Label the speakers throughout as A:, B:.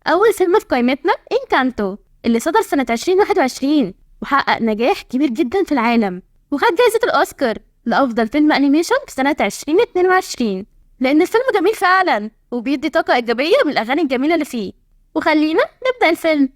A: أول فيلم في قائمتنا إنكانتو اللي صدر سنة 2021 وحقق نجاح كبير جدا في العالم، وخد جائزة الأوسكار لأفضل فيلم أنيميشن في سنة 2022 لأن الفيلم جميل فعلا وبيدي طاقة إيجابية من الأغاني الجميلة اللي فيه. وخلينا نبدأ الفيلم.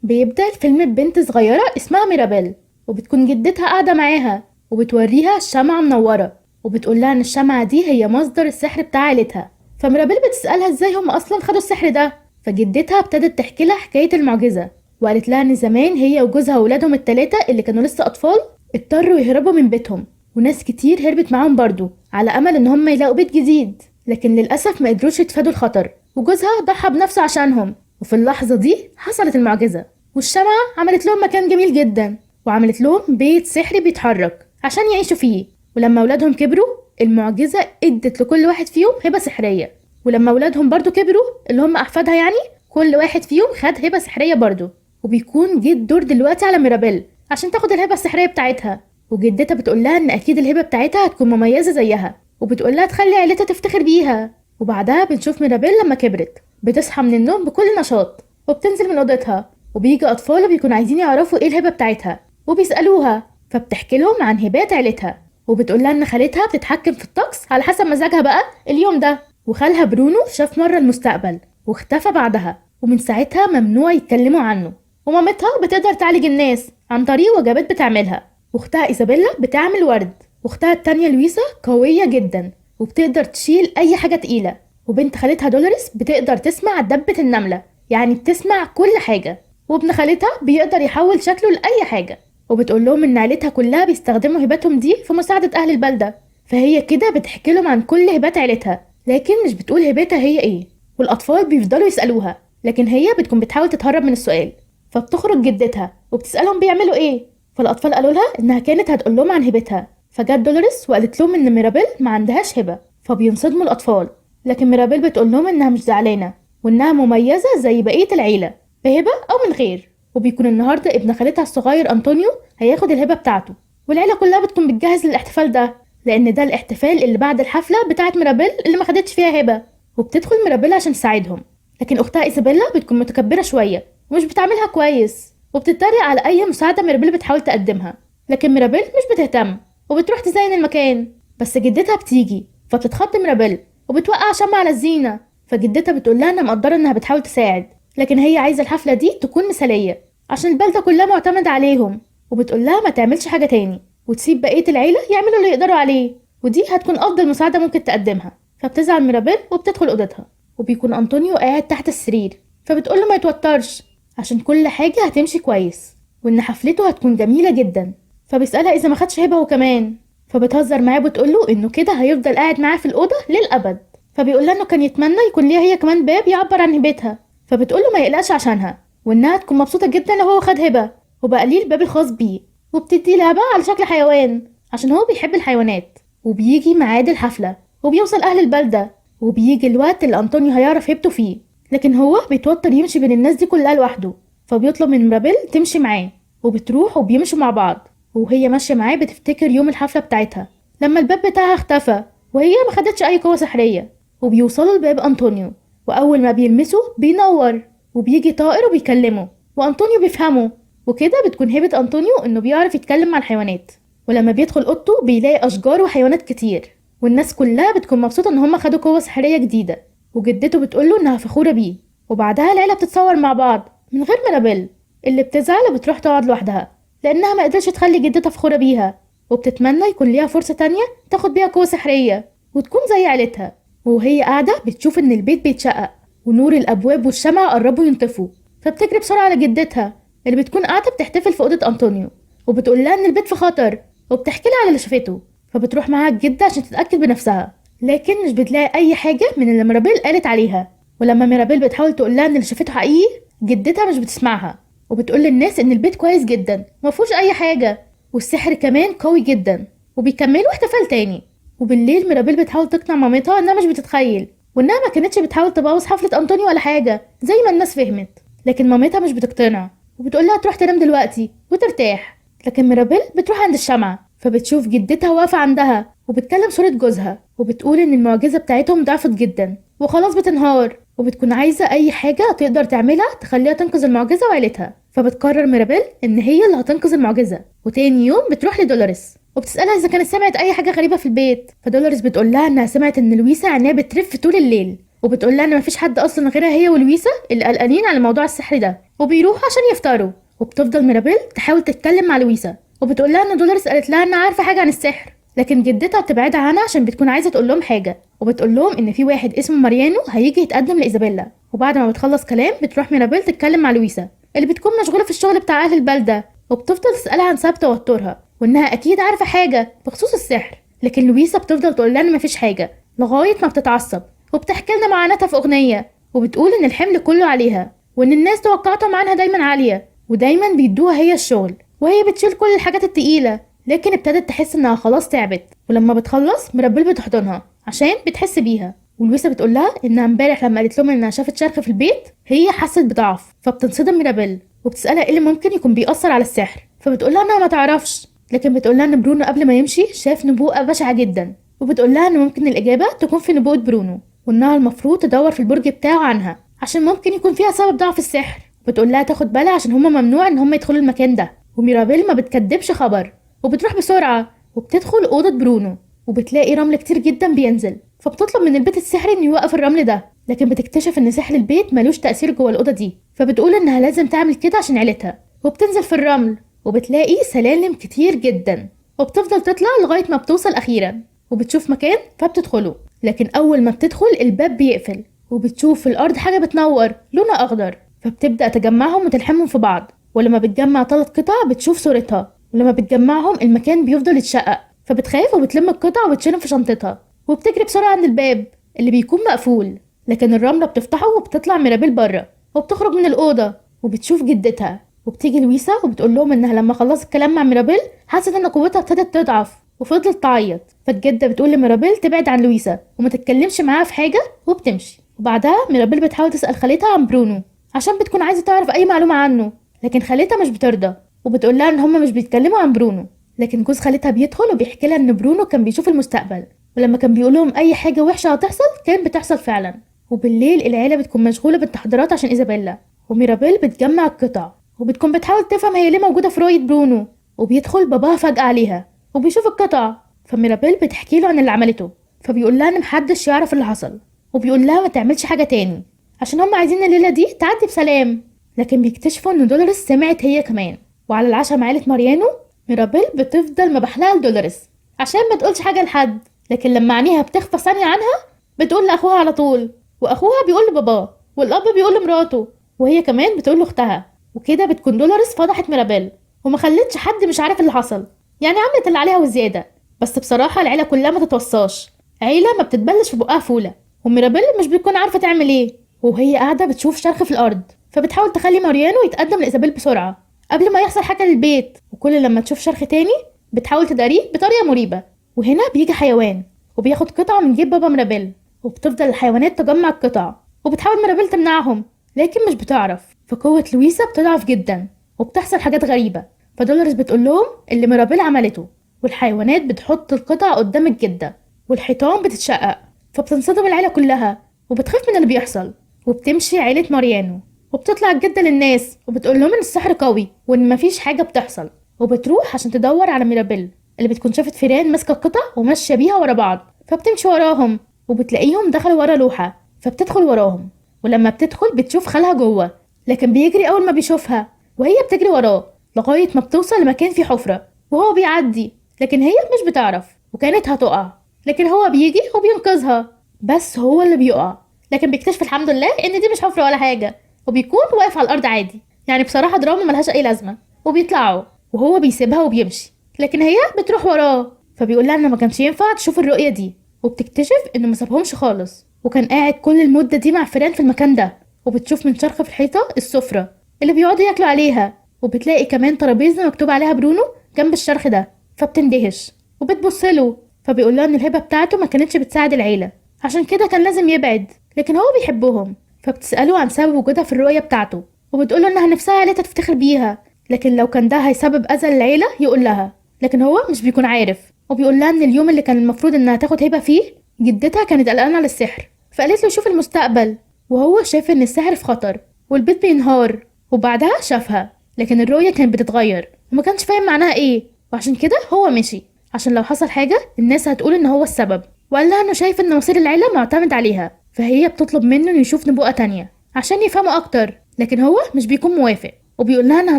B: بيبدأ الفيلم ببنت صغيرة اسمها ميرابيل، وبتكون جدتها قاعدة معاها وبتوريها الشمعة منورة، وبتقولها ان الشمعة دي هي مصدر السحر بتاع عيلتها. فميرابيل بتسألها ازاي هم اصلا خدوا السحر ده، فجدتها ابتدت تحكي لها حكاية المعجزة، وقالت لها ان زمان هي وجوزها وولادهم التلاتة اللي كانوا لسه اطفال اضطروا يهربوا من بيتهم، وناس كتير هربت معاهم برضو على امل ان هم يلاقوا بيت جديد، لكن للاسف ما قدروش يتفادوا الخطر، وجوزها ضحى بنفسه عشانهم. وفي اللحظة دي حصلت المعجزة، والشمعة عملت لهم مكان جميل جدا، وعملت لهم بيت سحري بيتحرك عشان يعيشوا فيه. ولما أولادهم كبروا المعجزة ادت لكل واحد فيهم هبة سحرية، ولما أولادهم برضو كبروا اللي هم أحفادها يعني كل واحد فيهم خد هبة سحرية برضو. وبيكون جه الدور دلوقتي على ميرابيل عشان تاخد الهبة السحرية بتاعتها، وجدتها بتقول لها ان اكيد الهبة بتاعتها هتكون مميزة زيها، وبتقول لها تخلي عيلتها تفتخر بيها. وبعدها بنشوف ميرابيل لما كبرت بتصحى من النوم بكل نشاط وبتنزل من اوضتها، وبيجي اطفال بيكونوا عايزين يعرفوا ايه الهبة بتاعتها وبيسألوها، فبتحكي لهم عن هبات عيلتها، وبتقول لها ان خالتها بتتحكم في الطقس على حسب مزاجها بقى اليوم ده، وخالها برونو شاف مرة المستقبل واختفى بعدها، ومن ساعتها ممنوع يتكلموا عنه. ومامتها بتقدر تعالج الناس عن طريق وجبات بتعملها، واختها إيزابيلا بتعمل ورد، واختها التانية لويسا قوية جدا وبتقدر تشيل أي حاجة تقيلة، وبنت خالتها دولوريس بتقدر تسمع دبة النملة، يعني بتسمع كل حاجة، وابن خالتها بيقدر يحول شكله لأي حاجة. وبتقول لهم إن عيلتها كلها بيستخدموا هباتهم دي في مساعدة أهل البلدة، فهي كده بتحكي لهم عن كل هبات عيلتها، لكن مش بتقول هباتها هي إيه. والأطفال بيفضلوا يسألوها، لكن هي بتكون بتحاول تتهرب من السؤال، فبتخرج جدتها وبتسألهم بيعملوا إيه، فالأطفال قالوا لها إنها كانت هتقول لهم عن هبتها، فجت دولوريس وقالت لهم إن ميرابيل ما عندهاش هبة، فبينصدموا الأطفال، لكن ميرابيل بتقول لهم إنها مش زعلانة وإنها مميزة زي بقية العيلة بهبة أو من غير. وبيكون النهاردة ابن خالتها الصغير أنطونيو هياخد الهبة بتاعته، والعيلة كلها بتكون بتجهز للاحتفال ده، لأن ده الاحتفال اللي بعد الحفلة بتاعت ميرابيل اللي ما خدتش فيها هبة. وبتدخل ميرابيل عشان تساعدهم، لكن أختها إيزابيلا بتكون متكبرة شوية ومش بتعملها كويس، وبتتريق على أي مساعدة ميرابيل بتحاول تقدمها، لكن ميرابيل مش بتهتم وبتروح تزين المكان. بس جدتها بتيجي فبتتخض ميرابيل وبتوقع شمع على الزينة، فجدتها بتقول لها انها مقدرة انها بتحاول تساعد، لكن هي عايزة الحفلة دي تكون مثالية عشان البلدة كلها معتمدة عليهم، وبتقول لها ما تعملش حاجة تاني وتسيب بقية العيلة يعملوا اللي يقدروا عليه، ودي هتكون أفضل مساعدة ممكن تقدمها. فبتزعل ميرابيل وبتدخل أوضتها، وبيكون أنطونيو قاعد تحت السرير، فبتقول له ما يتوترش عشان كل حاجة هتمشي كويس وإن حفلته هتكون جميلة جدا. فبيسألها إذا ما خدش هبة هو كمان، فبتهزر معاه وبتقول له إنه كده هيفضل قاعد معاه في الأوضة للأبد. فبيقول لها إنه كان يتمنى يكون ليها هي كمان باب يعبر عن هبتها، فبتقول له ما يقلقش عشانها وإنها تكون مبسوطة جدا لو هو خد هبة وبقى ليه الباب الخاص بيه، وبتدي لها بقى على شكل حيوان عشان هو بيحب الحيوانات. وبيجي ميعاد الحفلة وبيوصل أهل البلدة، وبيجي الوقت اللي أنطونيو هيعرف هبته فيه، لكن هو بيتوتر يمشي بين الناس دي كلها لوحده، فبيطلب من ميرابيل تمشي معاه، وبتروح وبيمشوا مع بعض، وهي ماشية معاه بتفتكر يوم الحفلة بتاعتها لما الباب بتاعها اختفى وهي ما خدتش أي قوة سحرية. وبيوصلوا لباب أنطونيو، وأول ما بيلمسه بينور وبيجي طائر وبيكلمه، وأنطونيو بيفهمه، وكده بتكون هبة أنطونيو إنه بيعرف يتكلم مع الحيوانات. ولما بيدخل أوضته بيلاقي أشجار وحيوانات كتير، والناس كلها بتكون مبسوطة إن هما خدوا قوة سحرية جديدة، وجدته بتقوله إنها فخورة بيه. وبعدها العيلة بتتصور مع بعض من غير ميرابيل اللي بتزعل وبتروح تقعد لوحدها لأنها ما قدرتش تخلي جدتها فخورة بيها، وبتتمنى يكون ليها فرصة تانية تاخد بيها قوة سحرية وتكون زي عيلتها. وهي قاعدة بتشوف إن البيت بيتشقق ونور الأبواب والشمع قربوا ينطفوا، فبتجري بسرعة على جدتها اللي بتكون قاعدة بتحتفل في أوضة أنطونيو، وبتقول لها إن البيت في خطر وبتحكي لها على اللي شافته، فبتروح معاها الجدة عشان تتأكد بنفسها، لكن مش بتلاقي أي حاجة من اللي ميرابيل قالت عليها. ولما ميرابيل بتحاول تقول لها إن اللي شافته حقيقي جدتها مش بتسمعها، وبتقول للناس إن البيت كويس جدا ومفيهوش أي حاجة، والسحر كمان قوي جدا، وبيكملوا احتفال تاني. وبالليل ميرابيل بتحاول تقنع مامتها إنها مش بتتخيل وإنها ما كانتش بتحاول تبوظ حفلة أنطونيو ولا حاجة زي ما الناس فهمت، لكن مامتها مش بتقتنع وبتقول لها تروح تنام دلوقتي وترتاح. لكن ميرابيل بتروح عند الشمعة فبتشوف جدتها واقفة عندها وبتكلم صورة جوزها، وبتقول إن المعجزة بتاعتهم ضعفت جدا وخلاص بتنهار، وبتكون عايزة أي حاجة تقدر تعملها تخليها تنقذ المعجزة وعيلتها. فبتقرر ميرابيل إن هي اللي هتنقذ المعجزة. وتاني يوم بتروح لدولوريس وبتسألها إذا كانت سمعت أي حاجة غريبة في البيت. فدولوريس بتقول لها إنها سمعت إن لويسا عينيها بترف طول الليل، وبتقول لها إن مفيش حد أصلا غيرها هي ولويسا اللي قلقانين على موضوع السحر ده، وبيروحوا عشان يفطروا. وبتفضل ميرابيل تحاول تتكلم مع لويسا وبتقول لها إن دولوريس قالت لها إنها عارفة حاجة عن السحر، لكن جدتها بتبعدها عنها عشان بتكون عايزة تقول لهم حاجة. وبتقول لهم إن في واحد اسمه ماريانو هيجي يتقدم لإيزابيلا. وبعد ما بتخلص كلام بتروح ميرابيل تتكلم مع لويسا اللي بتكون مشغولة في الشغل بتاع أهل البلدة، وبتفضل تسألها عن سبب توترها وإنها أكيد عارفة حاجة بخصوص السحر. لكن لويسا بتفضل تقول لها إن مفيش حاجة لغاية ما بتتعصب وبتحكي لنا معاناتها في أغنية، وبتقول إن الحمل كله عليها وإن الناس توقعاتهم عنها دايما عالية ودايما بيدوها هي الشغل وهي بتشيل كل الحاجات التقيلة، لكن ابتدت تحس إنها خلاص تعبت. ولما بتخلص ميرابيل بتحضنها عشان بتحس بيها. ولويسا بتقول لها إنها امبارح لما قالت لهم إنها شافت شرخ في البيت هي حست بضعف، فبتنصدم ميرابيل وبتسألها إيه اللي ممكن يكون بيأثر على السحر. فبتقول لها إنها ما تعرفش، لكن بتقول لها إن برونو قبل ما يمشي شاف نبوءة بشعة جدا، وبتقول لها إن ممكن الإجابة تكون في نبوءة برونو وإنها المفروض تدور في البرج بتاعه عنها عشان ممكن يكون فيها سبب ضعف السحر. بتقول لها تاخد بالها عشان هما ممنوع إن هما يدخلوا المكان ده. وميرابيل ما بتكدبش خبر وبتروح بسرعة وبتدخل أوضة برونو وبتلاقي رمل كتير جدا بينزل. فبتطلب من البيت السحري إنه يوقف الرمل ده، لكن بتكتشف إن سحر البيت ملوش تأثير جوه الأوضة دي. فبتقول إنها لازم تعمل كده عشان عيلتها، وبتنزل في الرمل وبتلاقي سلالم كتير جدا وبتفضل تطلع لغاية ما بتوصل أخيرا وبتشوف مكان فبتدخله. لكن أول ما بتدخل الباب بيقفل وبتشوف في الأرض حاجة بتنور لونها أخضر، فبتبدأ تجمعهم وتلحمهم في بعض. ولما بتجمع 3 قطع بتشوف صورتها، ولما بتجمعهم المكان بيفضل يتشقق، فبتخاف وبتلم القطع وبتشيلهم في شنطتها وبتجري بسرعة عند الباب اللي بيكون مقفول. لكن الرملة بتفتحه وبتطلع ميرابيل بره وبتخرج من الأوضة وبتشوف جدتها. وبتيجي لويسا وبتقول لهم إنها لما خلصت الكلام مع ميرابيل حست إن قوتها ابتدت تضعف وفضلت تعيط. فالجدة بتقول لميرابيل تبعد عن لويسا وما تتكلمش معاها في حاجة وبتمشي. وبعدها ميرابيل بتحاول تسأل خالتها عن برونو عشان بتكون عايزة تعرف أي معلومة عنه، لكن خالتها مش بترضى وبتقول لها إن هما مش بيتكلموا عن برونو. لكن جوز خالتها بيدخل وبيحكي لها إن برونو كان بيشوف المستقبل، ولما كان بيقول لهم أي حاجة وحشة هتحصل كان بتحصل فعلا. وبالليل العيلة بتكون مشغولة بالتحضيرات عشان إيزابيلا، وميرابيل بتجمع القطع وبتكون بتحاول تفهم هي ليه موجودة في رؤية برونو. وبيدخل باباها فجأة عليها وبيشوف القطع، فميرابيل بتحكي له عن اللي عملته، فبيقول لها إن محدش يعرف اللي حصل، وبيقول لها ما تعملش حاجة تاني عشان هم عايزين الليلة دي تعدي بسلام. لكن بيكتشفوا إن دولوريس سمعت هي كمان. وعلى العشاء مع عيلة ماريانو ميرابيل بتفضل مبحلقة لدولوريس عشان ما تقولش حاجة لحد، لكن لما عينيها بتخفى ثانية عنها بتقول لأخوها على طول، وأخوها بيقول لباباه، والأب بيقول لمراته، وهي كمان بتقول لأختها. وكده بتكون دولوريس فضحت ميرابيل وما خلتش حد مش عارف اللي حصل، يعني عملت اللي عليها وزيادة. بس بصراحة العيلة كلها ما تتوصاش، عيلة ما بتتبلش في بقها فولة. وميرابيل مش بتكون عارفة تعمل ايه، وهي قاعدة بتشوف شرخ في الأرض، فبتحاول تخلي ماريانو يتقدم لإيزابيل بسرعة قبل ما يحصل حاجة للبيت. وكل لما تشوف شرخ تاني بتحاول تداريه بطريقة مريبة. وهنا بيجي حيوان وبياخد قطعة من جيب بابا ميرابيل، وبتفضل الحيوانات تجمع القطع وبتحاول ميرابيل تمنعهم لكن مش بتعرف. فقوة لويسا بتضعف جدا وبتحصل حاجات غريبة، فدولوريس بتقول لهم اللي ميرابيل عملته، والحيوانات بتحط القطع قدام الجدة والحيطان بتتشقق. فبتنصدم العيلة كلها وبتخاف من اللي بيحصل، وبتمشي عيلة ماريانو وبتطلع الجدة للناس وبتقول لهم ان السحر قوي وان مفيش حاجة بتحصل. وبتروح عشان تدور على ميرابيل اللي بتكون شافت فيران ماسكة القطع وماشية بيها ورا بعض، فبتمشي وراهم وبتلاقيهم دخلوا ورا لوحة، فبتدخل وراهم. ولما بتدخل بتشوف خالها جوه، لكن بيجري اول ما بيشوفها وهي بتجري وراه لغاية ما بتوصل لمكان فيه حفرة وهو بيعدي، لكن هي مش بتعرف وكانت هتقع، لكن هو بيجي وبينقذها، بس هو اللي بيقع. لكن بيكتشف الحمد لله ان دي مش حفرة ولا حاجة، وبيكون واقف على الارض عادي. يعني بصراحة دراما ملهاش اي لازمة. وبيطلعوا وهو بيسيبها وبيمشي، لكن هي بتروح وراه، فبيقول لها ان ما كانش ينفع تشوف الرؤية دي. وبتكتشف انه ما سابهمش خالص وكان قاعد كل المدة دي مع فيران في المكان ده. وبتشوف من شرخ في الحيطة السفرة اللي بيقعدوا ياكلوا عليها، وبتلاقي كمان ترابيزة مكتوب عليها برونو جنب الشرخ ده، فبتندهش وبتبص له. فبيقول لها ان الهبة بتاعته ما كانتش بتساعد العيلة، عشان كده كان لازم يبعد، لكن هو بيحبهم. فبتسأله عن سبب وجودها في الرؤية بتاعته، وبتقوله انها نفسها عيلتها تفتخر بيها، لكن لو كان ده هيسبب اذى للعيلة يقول لها، لكن هو مش بيكون عارف. وبيقول لها ان اليوم اللي كان المفروض انها تاخد هبة فيه جدتها كانت قلقانة على السحر، فقالت له شوف المستقبل وهو شايف ان السحر في خطر والبيت بينهار. وبعدها شافها، لكن الرؤية كانت بتتغير وما كانش فاهم معناها ايه، وعشان كده هو مشي عشان لو حصل حاجة الناس هتقول ان هو السبب. وقال لها انه شايف ان مصير العيلة معتمد عليها، فهي بتطلب منه انه يشوف نبوءة تانية عشان يفهموا اكتر، لكن هو مش بيكون موافق وبيقول لها انها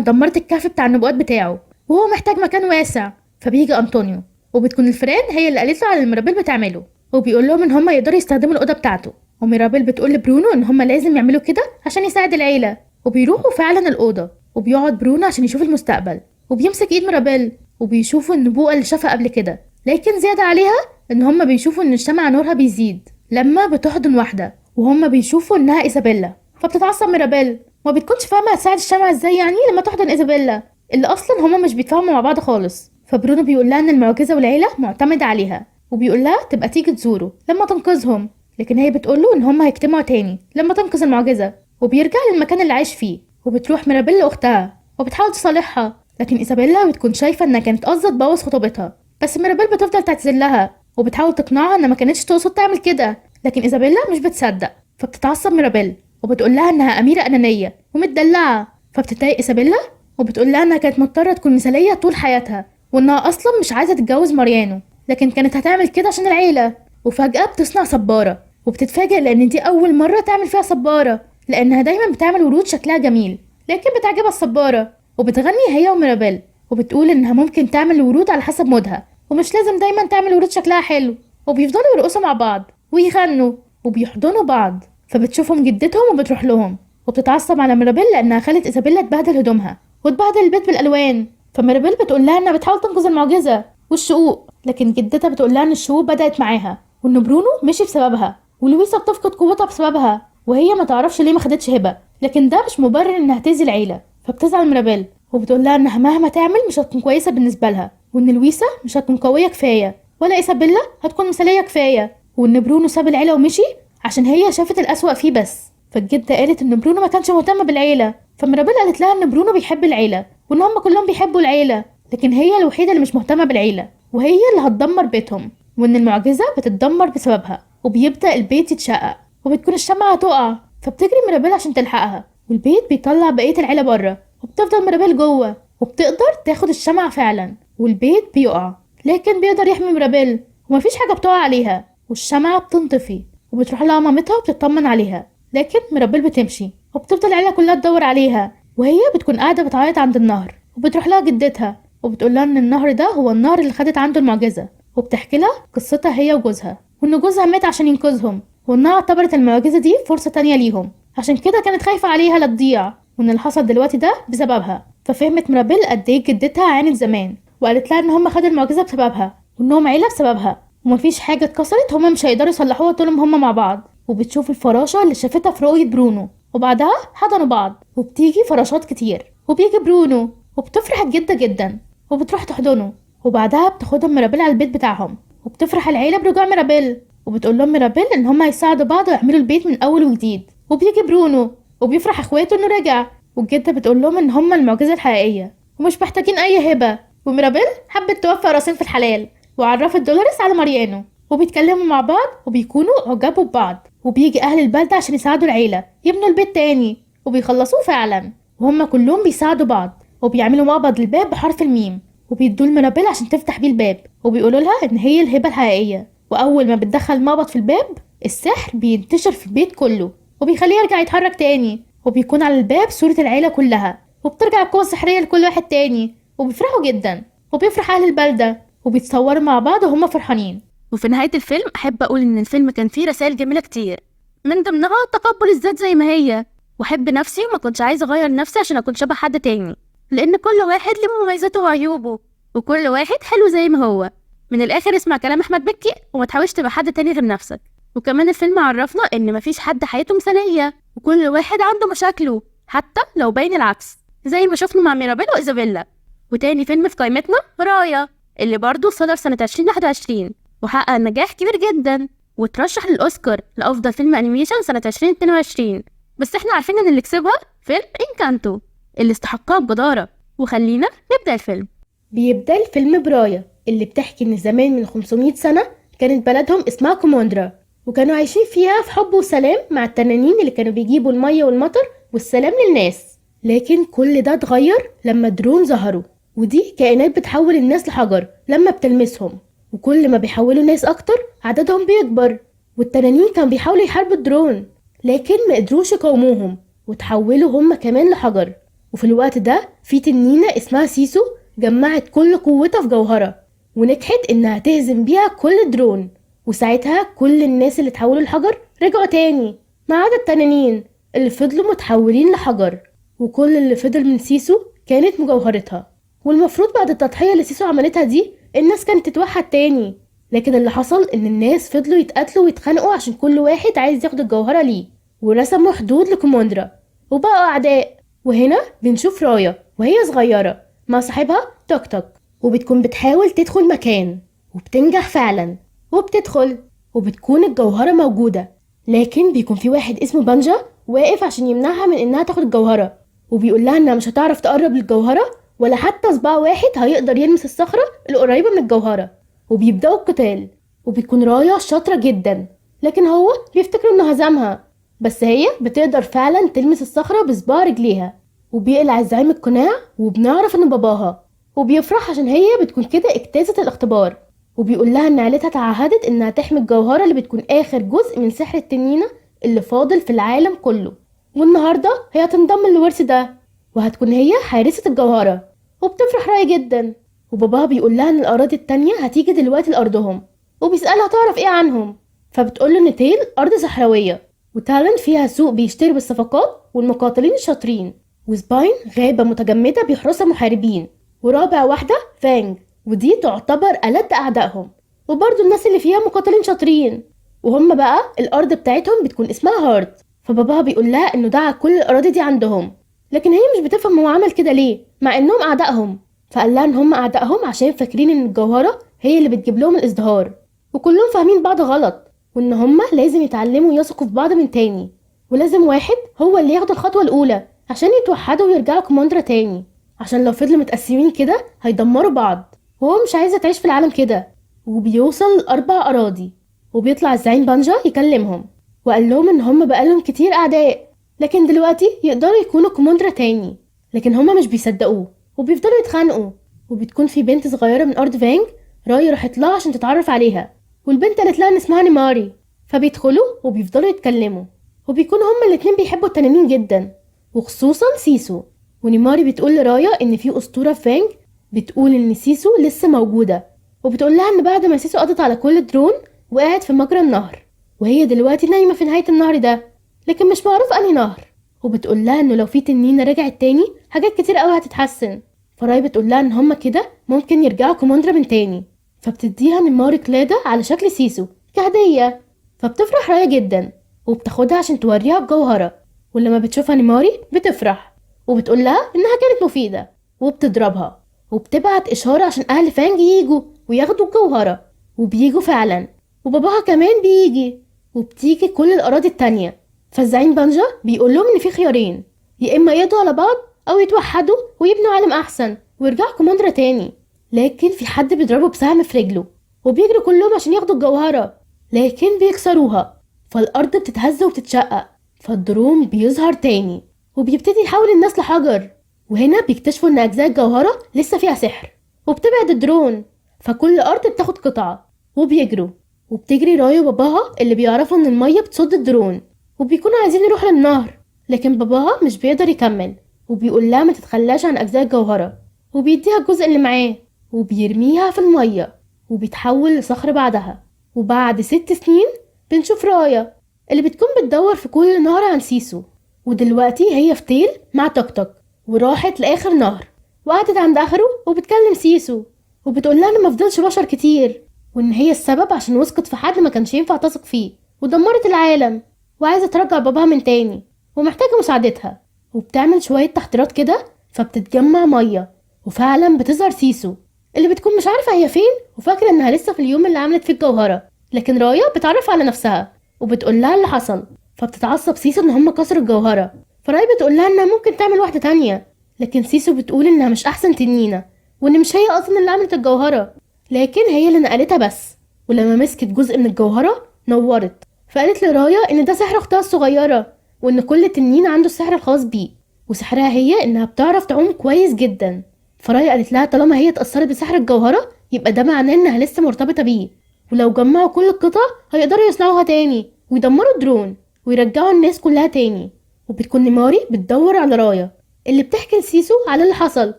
B: دمرت الكهف بتاع النبوءات بتاعه وهو محتاج مكان واسع. فبيجي انطونيو وبتكون الفيران هي اللي قالت له على اللي ميرابيل بتعمله، وبيقول لهم ان هم يقدروا يستخدموا الاوضه بتاعته. وميرابيل بتقول لبرونو ان هم لازم يعملوا كده عشان يساعد العيله، وبيروحوا فعلا الاوضه وبيقعد برونو عشان يشوف المستقبل، وبيمسك ايد ميرابيل وبيشوفوا النبوءه اللي شافها قبل كده. لكن زياده عليها ان هم بيشوفوا ان الشمعة نورها بيزيد لما بتحضن واحده، وهم بيشوفوا انها ايزابيلا. فبتتعصب ميرابيل وما بتكونش فاهمه هتساعد الشمعة ازاي يعني لما تحضن ايزابيلا اللي اصلا هما مش بيتفاهموا مع بعض خالص. فبرونو بيقول لها ان المعجزه والعيله معتمده عليها، وبيقول لها تبقى تيجي تزوره لما تنقذهم، لكن هي بتقول له ان هما هيجتمعوا تاني لما تنقذ المعجزه. وبيرجع للمكان اللي عايش فيه، وبتروح ميرابيل لاختها وبتحاول تصالحها، لكن ايزابيلا بتكون شايفه انها كانت قصدت تبوظ خطوبتها. بس ميرابيل بتفضل تعتذر لها وبتحاول تقنعها انها ما كانتش تقصد تعمل كده، لكن ايزابيلا مش بتصدق. فبتتعصب ميرابيل وبتقول لها انها اميره انانيه ومتدلعه. فبتتضايق ايزابيلا وبتقول لها انها كانت مضطره تكون مثاليه طول حياتها، وانها اصلا مش عايزه تتجوز ماريانو، لكن كانت هتعمل كده عشان العيله. وفجاه بتصنع صباره وبتتفاجئ لان دي اول مره تعمل فيها صباره، لانها دايما بتعمل ورود شكلها جميل لكن بتعجبها الصباره. وبتغني هي وميرابيل وبتقول انها ممكن تعمل ورود على حسب مودها ومش لازم دايما تعمل ورود شكلها حلو. وبيفضلوا يرقصوا مع بعض ويغنوا وبيحضنوا بعض. فبتشوفهم جدتهم وبتروح لهم، وبتتعصب على ميرابيل لانها خلت ايزابيلا تبهدل هدومها وتبهدل البيت بالالوان. فميرابيل بتقول لها انها بتحاول تنقذ المعجزه والشقوق، لكن جدتها بتقول لها ان الشقوق بدات معاها وان برونو مشي بسببها، ولويسا بتفقد قوتها بسببها، وهي ما تعرفش ليه ما خدتش هبه، لكن ده مش مبرر انها تاذي العيله. فبتزعل ميرابيل وبتقول لها انها مهما تعمل مش هتكون كويسه بالنسبه لها، وان لويسا مش هتكون قويه كفايه ولا ايزابيلا هتكون مثاليه كفايه، وان برونو ساب العيله ومشي عشان هي شافت الأسوأ فيه بس. فالجدة قالت ان برونو ما كانش مهتم بالعيله. فميرابيل قالت لها ان برونو بيحب العيله وان هم كلهم بيحبوا العيله، لكن هي الوحيده اللي مش مهتمه بالعيله وهي اللي هتدمر بيتهم، وان المعجزه بتتدمر بسببها. وبيبدا البيت يتشقق وبتكون الشمعة هتقع. فبتجري ميرابيل عشان تلحقها، والبيت بيطلع بقيه العيله بره، وبتفضل ميرابيل جوه وبتقدر تاخد الشمعة فعلا، والبيت بيقع لكن بيقدر يحمي ميرابيل ومفيش حاجه بتقع عليها، والشمعة بتنطفي. وبتروح لها مامتها وبتطمن عليها، لكن ميرابيل بتمشي وبتفضل العيله كلها تدور عليها، وهي بتكون قاعده بتعيط عند النهر. وبتروح لها جدتها وبتقول لها ان النهر ده هو النهر اللي خدت عنده المعجزه، وبتحكي لها قصتها هي وجوزها، وان جوزها مات عشان ينقذهم، وانها اعتبرت المعجزه دي فرصه تانية ليهم، عشان كده كانت خايفه عليها لا تضيع، وان اللي حصل دلوقتي ده بسببها. ففهمت ميرابيل قد ايه جدتها عانت زمان، وقالت لها ان هم خدوا المعجزه بسببها وانهم عيله بسببها، ومفيش حاجه اتكسرت هما مش هيقدروا يصلحوها طول ما هما مع بعض. وبتشوف الفراشه اللي شافتها في رؤيه برونو، وبعدها حضنوا بعض، وبتيجي فراشات كتير وبيجي برونو، وبتفرح الجده جدا وبتروح تحضنه. وبعدها بتاخدهم ميرابيل على البيت بتاعهم، وبتفرح العيله برجوع ميرابيل، وبتقول لهم ميرابيل ان هما هيساعدوا بعض ويعملوا البيت من اول وجديد. وبيجي برونو وبيفرح اخواته انه رجع، والجده بتقول لهم ان هما المعجزه الحقيقيه ومش محتاجين اي هبه. وميرابيل حبت توفق راسين في الحلال، وعرفت دولوريس على ماريانو، وبيتكلموا مع بعض وبيكونوا اعجبوا ببعض. وبيجي اهل البلده عشان يساعدوا العيله يبنوا البيت تاني، وبيخلصوه فعلا، وهم كلهم بيساعدوا بعض، وبيعملوا مقبض للباب بحرف الميم، وبيدوه لميرابيل عشان تفتح بيه الباب، وبيقولوا لها ان هي الهبه الحقيقيه. واول ما بتدخل المقبض في الباب السحر بينتشر في البيت كله وبيخليه يرجع يتحرك تاني، وبيكون على الباب صوره العيله كلها، وبترجع القوه السحريه لكل واحد تاني، وبيفرحوا جدا، وبيفرح اهل البلده وبيتصوروا مع بعض وهم فرحانين.
A: وفي نهاية الفيلم أحب أقول إن الفيلم كان فيه رسائل جميلة كتير، من ضمنها تقبل الذات زي ما هي، وأحب نفسي وما كنتش عايزة أغير نفسي عشان أكون شبه حد تاني، لأن كل واحد له مميزاته وعيوبه، وكل واحد حلو زي ما هو. من الآخر اسمع كلام أحمد مكي وما تحاولش تبقى حد تاني غير نفسك. وكمان الفيلم عرفنا إن مفيش حد حياته مثالية، وكل واحد عنده مشاكله حتى لو باين العكس، زي ما شفنا مع ميرابيل وإيزابيلا. وتاني فيلم في قائمتنا رايا، اللي برضه صدر سنة 2021 وحقق نجاح كبير جدا، وترشح للأوسكار لأفضل فيلم أنيميشن سنة 2022. بس احنا عارفين ان اللي كسبها فيلم إنكانتو اللي استحقها بجدارة. وخلينا نبدأ الفيلم.
B: بيبدأ الفيلم برايا اللي بتحكي ان زمان من 500 سنة كانت بلدهم اسمها كوموندرا، وكانوا عايشين فيها في حب وسلام مع التنانين اللي كانوا بيجيبوا المية والمطر والسلام للناس. لكن كل ده اتغير لما درون ظهروا، ودي كائنات بتحول الناس لحجر لما بتلمسهم، وكل ما بيحولوا ناس اكتر عددهم بيكبر. والتنانين كانوا بيحاولوا يحاربوا الدرون لكن ما قدروش يقاوموهم وتحولوا هم كمان لحجر. وفي الوقت ده في تنينة اسمها سيسو جمعت كل قوتها في جوهرة ونجحت انها تهزم بيها كل درون. وساعتها كل الناس اللي اتحولوا لحجر رجعوا تاني ما عدا التنانين اللي فضلوا متحولين لحجر. وكل اللي فضل من سيسو كانت مجوهرتها. والمفروض بعد التضحية اللي سيسو عملتها دي الناس كانت تتوحد تاني، لكن اللي حصل ان الناس فضلوا يتقاتلوا ويتخانقوا عشان كل واحد عايز ياخد الجوهرة ليه، ورسموا حدود لكوموندرا وبقوا اعداء. وهنا بنشوف رايا وهي صغيرة مع صاحبها توك توك، وبتكون بتحاول تدخل مكان وبتنجح فعلا وبتدخل وبتكون الجوهرة موجودة. لكن بيكون في واحد اسمه بانجا واقف عشان يمنعها من انها تاخد الجوهرة، وبيقول لها انها مش هتعرف تقرب للجوهرة ولا حتى صباع واحد هيقدر يلمس الصخرة القريبة من الجوهرة. وبيبدأوا القتال، وبيكون رايا شاطرة جدا لكن هو بيفتكر انه هزمها، بس هي بتقدر فعلا تلمس الصخرة بصباع رجليها. وبيقلع الزعيم القناع وبنعرف انه باباها، وبيفرح عشان هي بتكون كده اجتازت الاختبار. وبيقول لها ان عيلتها تعهدت انها تحمي الجوهرة اللي بتكون اخر جزء من سحر التنينة اللي فاضل في العالم كله. والنهاردة هي هتنضم للورث ده وهتكون هي حارسة الجوهرة. وبتفرح راي جدا. وباباها بيقول لها ان الاراضي التانية هتيجي دلوقتي لارضهم، وبيسألها تعرف ايه عنهم، فبتقول له ان تيل ارض صحراوية، وتالنت فيها سوق بيشتري بالصفقات والمقاتلين الشاطرين، وسباين غابة متجمدة بيحرسها محاربين، ورابع واحدة فانج ودي تعتبر ألد أعدائهم، وبرضو الناس اللي فيها مقاتلين شاطرين. وهم بقى الأرض بتاعتهم بتكون اسمها هارت. فباباها بيقول لها إنه دعا كل الأراضي دي عندهم، لكن هي مش بتفهم هو عمل كده ليه مع إنهم أعدائهم. فقال لها إن هم أعدائهم عشان فاكرين إن الجوهرة هي اللي بتجيب لهم الازدهار، وكلهم فاهمين بعض غلط، وإن هم لازم يتعلموا يثقوا في بعض من تاني، ولازم واحد هو اللي ياخد الخطوة الأولى عشان يتوحدوا ويرجعوا كوماندرا تاني، عشان لو فضلوا متقسمين كده هيدمروا بعض، وهو مش عايزة تعيش في العالم كده. وبيوصل ل4 أراضي، وبيطلع الزعيم بانجا يكلمهم وقال لهم ان هم بقالهم كتير اعداء لكن دلوقتي يقدروا يكونوا كوماندرا تاني، لكن هم مش بيصدقوه وبيفضلوا يتخانقوا. وبتكون في بنت صغيرة من ارض فانج راي راحت لها عشان تتعرف عليها، والبنت قالت لها ان اسمها نيماري. فبيدخلوا وبيفضلوا يتكلموا، وبيكونوا هما الاتنين بيحبوا التنانين جدا وخصوصا سيسو. ونيماري بتقول لرايا ان في اسطورة في فانج بتقول ان سيسو لسه موجودة، وبتقول لها ان بعد ما سيسو قضت على كل درون وقعت في مجرى النهر، وهي دلوقتي نايمة في نهاية النهر ده لكن مش معروف انهي نهر. وبتقول لها انه لو في تنينة رجعت تاني حاجات كتير قوي هتتحسن. فراي بتقول لها ان هما كده ممكن يرجعوا كوماندرا من تاني، فبتديها نيماري قلادة على شكل سيسو كهدية. فبتفرح رايا جدا وبتاخدها عشان توريها الجوهرة، ولما بتشوفها نيماري بتفرح وبتقول لها انها كانت مفيدة، وبتضربها وبتبعت اشارة عشان اهل فانج ييجوا وياخدوا الجوهرة. وبييجوا فعلا، وباباها كمان بيجي، وبتيجي كل الاراضي التانية. فالزعيم بانجا بيقول لهم ان في خيارين، يا اما يقضوا على بعض او يتوحدوا ويبنوا عالم احسن ويرجعوا كوماندرا تاني. لكن في حد بيضربه بسهم في رجله، وبيجروا كلهم عشان ياخدوا الجوهرة لكن بيكسروها، فالارض بتتهز وبتتشقق، فالدروم بيظهر تاني وبيبتدي يحول الناس لحجر. وهنا بيكتشفوا ان اجزاء الجوهرة لسه فيها سحر وبتبعد الدرون، فكل ارض بتاخد قطعة وبيجروا. وبتجري رايا وباباها اللي بيعرفوا ان المية بتصد الدرون، وبيكونوا عايزين يروحوا للنهر، لكن باباها مش بيقدر يكمل وبيقول لها ما تتخلاش عن اجزاء الجوهرة، وبيديها الجزء اللي معاه وبيرميها في المية وبيتحول لصخر بعدها. وبعد 6 سنين بنشوف رايا اللي بتكون بتدور في كل نهر عن سيسو، ودلوقتي هي في تيل مع توك توك، وراحت لاخر نهر وقعدت عند اخره وبتكلم سيسو، وبتقول لها ان مفضلش بشر كتير، وان هي السبب عشان وثقت في حد ما كانش ينفع تثق فيه ودمرت العالم، وعايزه ترجع باباها من تاني ومحتاجه مساعدتها. وبتعمل شويه تحضيرات كده، فبتتجمع ميه وفعلا بتظهر سيسو اللي بتكون مش عارفه هي فين وفاكره انها لسه في اليوم اللي عملت فيه الجوهره. لكن رايا بتعرف على نفسها وبتقول لها اللي حصل، فبتتعصب سيسو ان هم كسروا الجوهره. فرايا بتقول لها انها ممكن تعمل واحده تانية، لكن سيسو بتقول انها مش احسن تنينه، وان مش هي اصلا اللي عملت الجوهره لكن هي اللي نقلتها بس. ولما مسكت جزء من الجوهره نورت فقالت لرايا ان ده سحر اختها الصغيرة، وان كل تنين عنده السحر الخاص بيه، وسحرها هي انها بتعرف تعوم كويس جدا. فرايا قالت لها طالما هي اتأثرت بسحر الجوهرة يبقى ده معناه انها لسه مرتبطة بيه، ولو جمعوا كل القطع هيقدروا يصنعوها تاني ويدمروا الدرون ويرجعوا الناس كلها تاني. وبتكون نيماري بتدور على رايا اللي بتحكي لسيسو على اللي حصل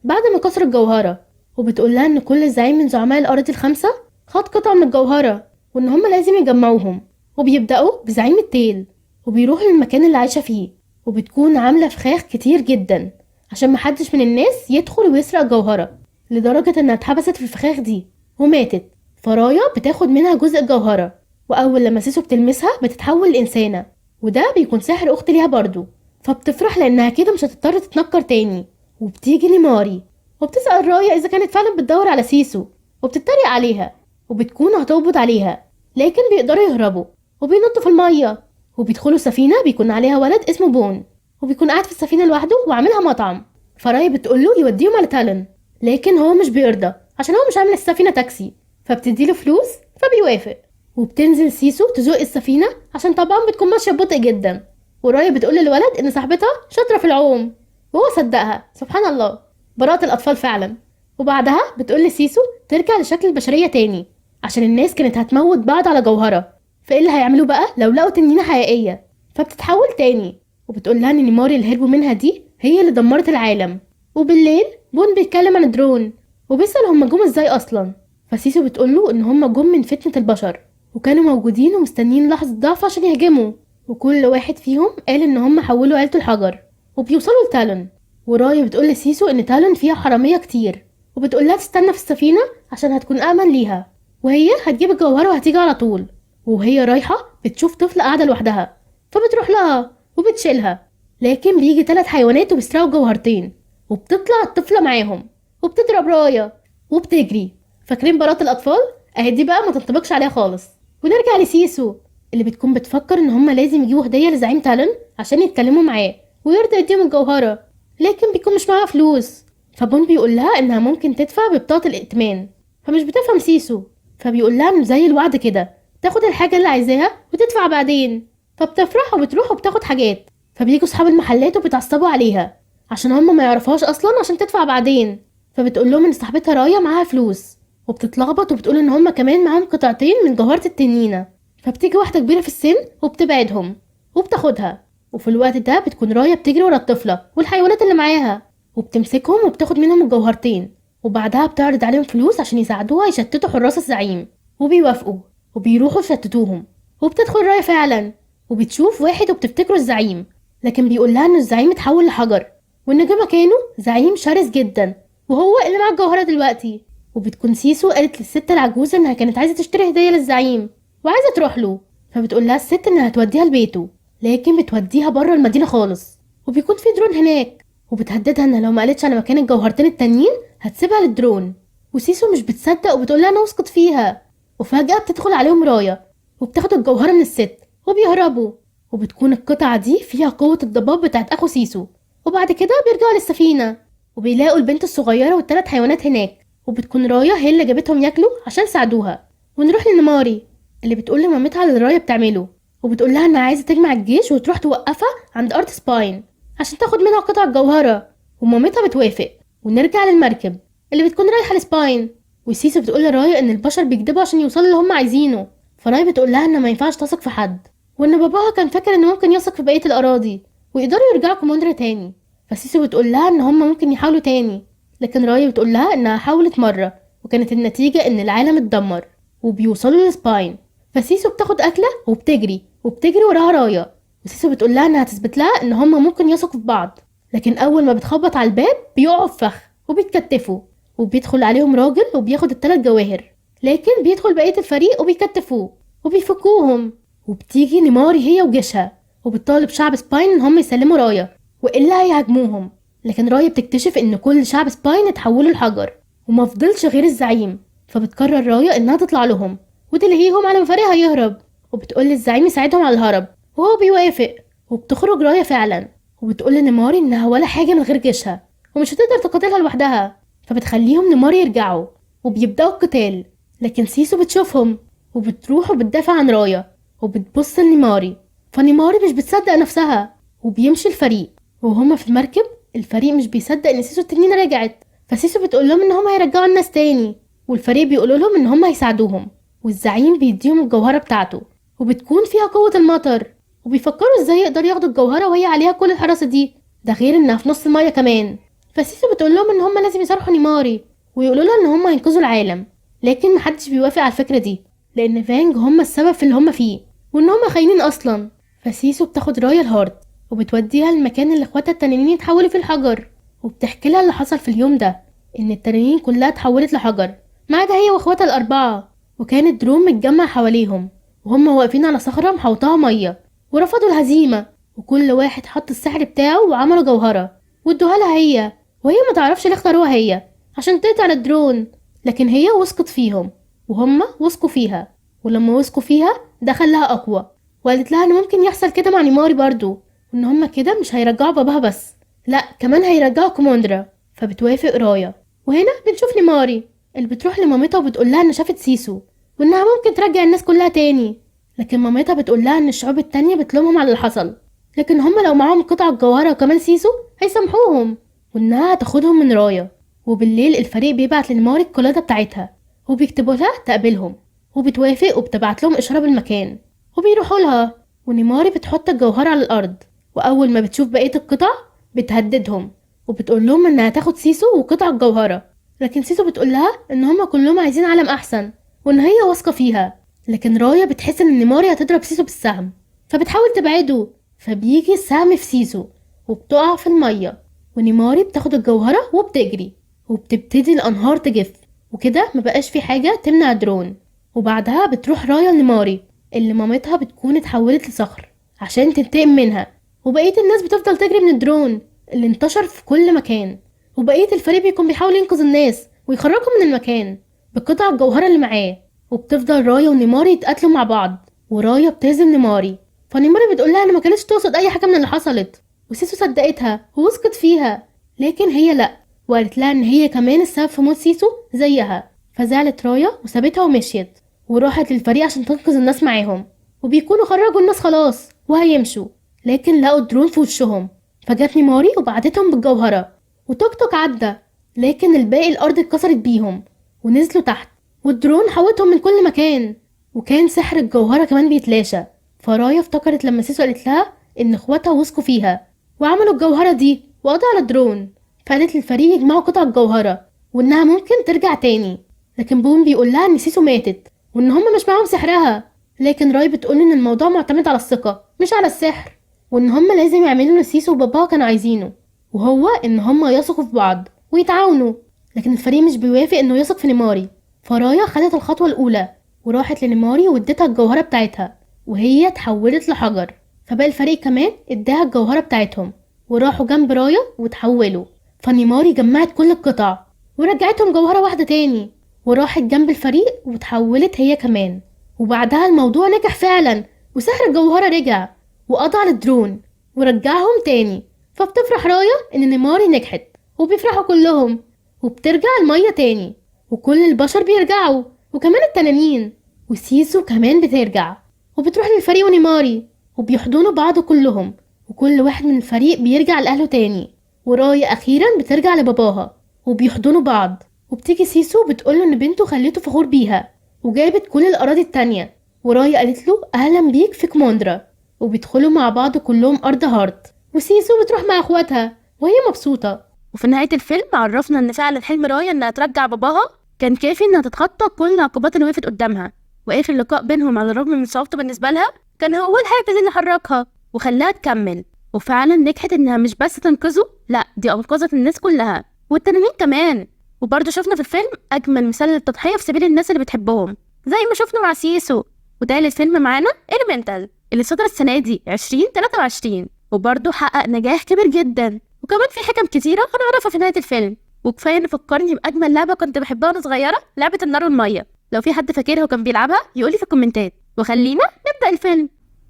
B: بعد ما كسر الجوهرة، وبتقول لها ان كل زعيم من زعماء الأراضي الخمسة خد قطعة من الجوهرة وان هما لازم يجمعوهم. وبيبدأوا بزعيم التيل وبيروحوا للمكان اللي عايشة فيه، وبتكون عاملة فخاخ كتير جدا عشان محدش من الناس يدخل ويسرق الجوهرة، لدرجة انها اتحبست في الفخاخ دي وماتت. فرايا بتاخد منها جزء الجوهرة، واول لما سيسو بتلمسها بتتحول لإنسانة، وده بيكون سحر اخت ليها برضو. فبتفرح لانها كده مش هتضطر تتنكر تاني. وبتيجي نيماري وبتسأل رايا اذا كانت فعلا بتدور على سيسو، وبتتريق عليها وبتكون هتقبض عليها، لكن بيقدروا يهربوا وبينطوا في المية. وبيدخلوا سفينة بيكون عليها ولد اسمه بون، وبيكون قاعد في السفينة لوحده وعاملها مطعم. فرايا بتقوله يوديهم على تالون، لكن هو مش بيرضى عشان هو مش عامل السفينة تاكسي، فبتديله فلوس فبيوافق. وبتنزل سيسو تزوق السفينة عشان طبعا بتكون ماشية ببطء جدا، ورايا بتقول للولد ان صاحبتها شاطرة في العوم، وهو صدقها. سبحان الله، براءة الأطفال فعلا. وبعدها بتقول لسيسو ترجع لشكل البشرية تاني عشان الناس كانت هتموت بعض على جوهرة، فايه اللي هيعملوا بقى لو لقوا تنينة حقيقية؟ فبتتحول تاني وبتقول لها ان نيماري اللي هربوا منها دي هي اللي دمرت العالم. وبالليل بون بيتكلم عن الدرون وبيسأل هما جم ازاي اصلا. فسيسو بتقوله ان هما جم من فتنة البشر، وكانوا موجودين ومستنيين لحظة ضعف عشان يهجموا، وكل واحد فيهم قال ان هما حولوا عيلته الحجر وبيوصلوا لتالون. ورايا بتقول لسيسو ان تالون فيها حرامية كتير، وبتقول لها تستنى في السفينة عشان هتكون أأمن ليها، وهي هتجيب الجوهرة وهتيجي على طول. وهي رايحة بتشوف طفلة قاعدة لوحدها، فبتروح لها وبتشيلها، لكن بيجي 3 حيوانات وبيسرقوا جوهرتين، وبتطلع الطفلة معاهم وبتضرب رايا وبتجري. فاكرين براءة الأطفال؟ اهي دي بقى ما تنطبقش عليها خالص. ونرجع لسيسو اللي بتكون بتفكر ان هما لازم يجيبوا هدية لزعيم تالون عشان يتكلموا معاه ويرضى يديهم الجوهرة، لكن بيكون مش معاها فلوس. فبون بيقول لها انها ممكن تدفع ببطاقة الائتمان، فمش بتفهم سيسو. فبيقول لها انه زي الوعد كده تاخد الحاجة اللي عايزاها وتدفع بعدين. فبتفرح وبتروح وبتاخد حاجات. فبيجوا صحاب المحلات وبيتعصبوا عليها عشان هم ما يعرفوهاش اصلا عشان تدفع بعدين. فبتقول لهم ان صاحبتها رايا معاها فلوس، وبتتلخبط وبتقول ان هم كمان معاهم قطعتين من جوهرة التنينة. فبتيجي واحدة كبيرة في السن وبتبعدهم وبتاخدها. وفي الوقت ده بتكون رايا بتجري ورا الطفلة والحيوانات اللي معاها وبتمسكهم وبتاخد منهم الجوهرتين، وبعدها بتعرض عليهم فلوس عشان يساعدوها يشتتوا حراس الزعيم، وبيوافقوا وبيروحوا يشتتوهم. وبتدخل رايا فعلا وبتشوف واحد وبتفتكره الزعيم، لكن بيقول لها ان الزعيم اتحول لحجر وان جه مكانه زعيم شرس جدا وهو اللي معاه الجوهرة دلوقتي. وبتكون سيسو قالت للست العجوزة انها كانت عايزة تشتري هدية للزعيم وعايزة تروح له، فبتقول لها الست انها هتوديها لبيته، لكن بتوديها بره المدينة خالص. وبيكون في درون هناك وبتهددها ان لو ما قالتش على مكان الجوهرتين التانيين هتسيبها للدرون. وسيسو مش بتصدق وبتقول لها انا واثقة فيها. وفجأة بتدخل عليهم رايا وبتاخد الجوهرة من الست وبيهربوا. وبتكون القطعة دي فيها قوة الضباب بتاعت اخو سيسو. وبعد كده بيرجعوا للسفينة وبيلاقوا البنت الصغيرة وال3 حيوانات هناك، وبتكون رايا هي اللي جابتهم ياكلوا عشان ساعدوها. ونروح لنماري اللي بتقول لمامتها اللي رايا بتعمله، وبتقول لها انها عايزة تجمع الجيش وتروح توقفها عند ارض سباين عشان تاخد منها قطع الجوهرة، ومامتها بتوافق. ونرجع للمركب اللي بتكون رايحة لسباين، وسيسو بتقول لرايا ان البشر بيكذبوا عشان يوصلوا اللي هم عايزينه. فرايا بتقول لها ان ما ينفعش تثق في حد، وان باباها كان فاكر انه ممكن يثق في بقية الاراضي ويقدروا يرجعوا كوموندرا تاني. فسيسو بتقول لها ان هم ممكن يحاولوا تاني، لكن رايا بتقول لها انها حاولت مرة وكانت النتيجة ان العالم اتدمر وبيوصلوا لسباين. فسيسو بتاخد اكلة وبتجري وراها رايا، وسيسو بتقول لها انها تثبت لها ان هم ممكن يثقوا في بعض. لكن اول ما بتخبط على الباب بيقعوا في فخ وبيتكتفوا، وبيدخل عليهم راجل وبياخد ال3 جواهر، لكن بيدخل بقية الفريق وبيكتفوه وبيفكوهم. وبتيجي نيماري هي وجيشها وبتطالب شعب سباين ان هم يسلموا رايا والا هيهاجموهم. لكن رايا بتكتشف ان كل شعب سباين اتحولوا لحجر وما فضلش غير الزعيم. فبتقرر رايا انها تطلع لهم وتلهيهم على ما فريقها يهرب، وبتقول للزعيم يساعدهم على الهرب وهو بيوافق. وبتخرج رايا فعلا وبتقول لنيماري انها ولا حاجه من غير جيشها ومش هتقدر تقاتلها لوحدها. فبتخليهم نيماري يرجعوا وبيبداوا القتال، لكن سيسو بتشوفهم وبتروح وبتدافع عن رايا وبتبص لنيماري، فنيماري مش بتصدق نفسها، وبيمشي الفريق وهما في المركب. الفريق مش بيصدق ان سيسو التنين رجعت، فسيسو بتقول لهم ان هما هيرجعوا الناس تاني، والفريق بيقولوا لهم ان هما هيساعدوهم، والزعيم بيديهم الجوهرة بتاعته وبتكون فيها قوة المطر، وبيفكروا ازاي يقدروا ياخدوا الجوهرة وهي عليها كل الحراسة دي، ده غير انها في نص المية كمان. فسيسو بتقول لهم ان هما لازم يصارحوا نيماري ويقولوا لها ان هما ينقذوا العالم، لكن محدش بيوافق على الفكرة دي لان فانج هما السبب في اللي هما فيه وان هما خاينين اصلا. فسيسو بتاخد رايا الهارت وبتوديها المكان اللي اخواتها التنانين يتحولوا فيه الحجر، وبتحكي لها اللي حصل في اليوم ده، ان التنانين كلها اتحولت لحجر ما عدا هي واخواتها الاربعه، وكان الدرون متجمع حواليهم وهم واقفين على صخره محوطاها ميه، ورفضوا الهزيمه، وكل واحد حط السحر بتاعه وعملوا جوهره وادوها لها هي، وهي ما تعرفش ليه اختاروها هي عشان تقطع الدرون، لكن هي وثقت فيهم وهم وثقوا فيها، ولما وثقوا فيها ده خلاها اقوى، وقالت لها ان ممكن يحصل كده مع نيماري برضو، وان هما كده مش هيرجعوا باباها بس، لا كمان هيرجعوا كوموندرا. فبتوافق رايا، وهنا بنشوف نيماري اللي بتروح لمامتها وبتقول لها ان شافت سيسو وانها ممكن ترجع الناس كلها تاني، لكن مامتها بتقول لها ان الشعوب التانية بتلومهم على اللي حصل، لكن هما لو معاهم قطع الجوهرة وكمان سيسو هيسامحوهم، وانها هتاخدهم من رايا. وبالليل الفريق بيبعت لنيماري القلادة بتاعتها وبيكتبوا لها تقابلهم، وبتوافق وبتبعت لهم اشارة بالمكان وبيروحوا لها، ونيماري بتحط الجوهرة على الارض، واول ما بتشوف بقية القطع بتهددهم وبتقول لهم انها تاخد سيسو وقطع الجوهرة، لكن سيسو بتقول لها ان هما كلهم عايزين عالم احسن وان هي واثقة فيها، لكن رايا بتحس ان نيماري هتضرب سيسو بالسهم فبتحاول تبعده، فبيجي السهم في سيسو وبتقع في المية، ونيماري بتاخد الجوهرة وبتجري، وبتبتدي الانهار تجف، وكده مبقاش في حاجة تمنع درون. وبعدها بتروح رايا لنيماري اللي مامتها بتكون اتحولت لصخر عشان تنتقم منها، وبقية الناس بتفضل تجري من الدرون اللي انتشر في كل مكان، وبقية الفريق بيكون بيحاول ينقذ الناس ويخرجهم من المكان بقطع الجوهرة اللي معاه، وبتفضل رايا ونيماري يتقاتلوا مع بعض، ورايا بتهزم نيماري، فنيماري بتقول لها ان ما كانتش تقصد اي حاجة من اللي حصلت، وسيسو صدقتها ووثقت فيها، لكن هي لا، وقالت لها ان هي كمان السبب في موت سيسو زيها، فزعلت رايا وسابتها ومشيت، وراحت للفريق عشان تنقذ الناس معاهم، وبيكونوا خرجوا الناس خلاص وهيمشوا، لكن لقوا الدرون في وشهم، فجت نيماري وبعدتهم بالجوهرة، وتوك توك عدى، لكن الباقي الارض اتكسرت بيهم ونزلوا تحت، والدرون حوتهم من كل مكان، وكان سحر الجوهرة كمان بيتلاشى. فرايا افتكرت لما سيسو قالت لها ان اخواتها وثقوا فيها وعملوا الجوهرة دي وقضوا على الدرون، فقالت للفريق يجمعوا قطع الجوهرة وانها ممكن ترجع تاني، لكن بوم بيقول لها ان سيسو ماتت وان هما مش معاهم سحرها، لكن راي بتقول ان الموضوع معتمد على الثقة مش على السحر، وان هما لازم يعملوا اللي سيسو وباباها كانوا عايزينه، وهو ان هما يثقوا في بعض ويتعاونوا، لكن الفريق مش بيوافق انه يثق في نيماري. فرايا خدت الخطوة الاولى وراحت لنيماري واديتها الجوهرة بتاعتها وهي اتحولت لحجر، فبقى الفريق كمان اداها الجوهرة بتاعتهم وراحوا جنب رايا وتحولوا، فنيماري جمعت كل القطع ورجعتهم جوهرة واحدة تاني، وراحت جنب الفريق وتحولت هي كمان، وبعدها الموضوع نجح فعلا وسحر الجوهرة رجع وقضى على الدرون ورجعهم تاني، فبتفرح رايا ان نيماري نجحت وبيفرحوا كلهم، وبترجع المية تاني وكل البشر بيرجعوا وكمان التنانين، وسيسو كمان بترجع وبتروح للفريق ونيماري وبيحضنوا بعض كلهم، وكل واحد من الفريق بيرجع لأهله تاني، ورايا أخيرا بترجع لباباها وبيحضنوا بعض، وبتيجي سيسو بتقوله ان بنته خليته فخور بيها وجابت كل الأراضي التانية، ورايا قالت له أهلا بيك في كوموندرا، وبيدخلوا مع بعض كلهم أرض هارت، وسيسو بتروح مع اخواتها وهي مبسوطة.
A: وفي نهاية الفيلم عرفنا ان فعلا حلم رايا انها ترجع باباها كان كافي انها تتخطى كل العقبات اللي وقفت قدامها، واخر لقاء بينهم على الرغم من صعوبته بالنسبة لها كان هو الحافز اللي حركها وخلاها تكمل، وفعلا نجحت انها مش بس تنقذه، لا دي انقذت الناس كلها والتنانين كمان. وبرضه شفنا في الفيلم اجمل مثال للتضحية في سبيل الناس اللي بتحبهم زي ما شفنا مع سيسو. وتالت فيلم معانا إليمنتال اللي صدر السنة دي 2023 وبرضه حقق نجاح كبير جدا، وكمان في حكم كتيرة هنعرفها في نهاية الفيلم. وكفاية ان فكرني بأجمل لعبة كنت بحبها وانا صغيرة، لعبة النار والمية، لو في حد فاكرها وكان بيلعبها يقولي في الكومنتات. وخلينا نبدأ الفيلم.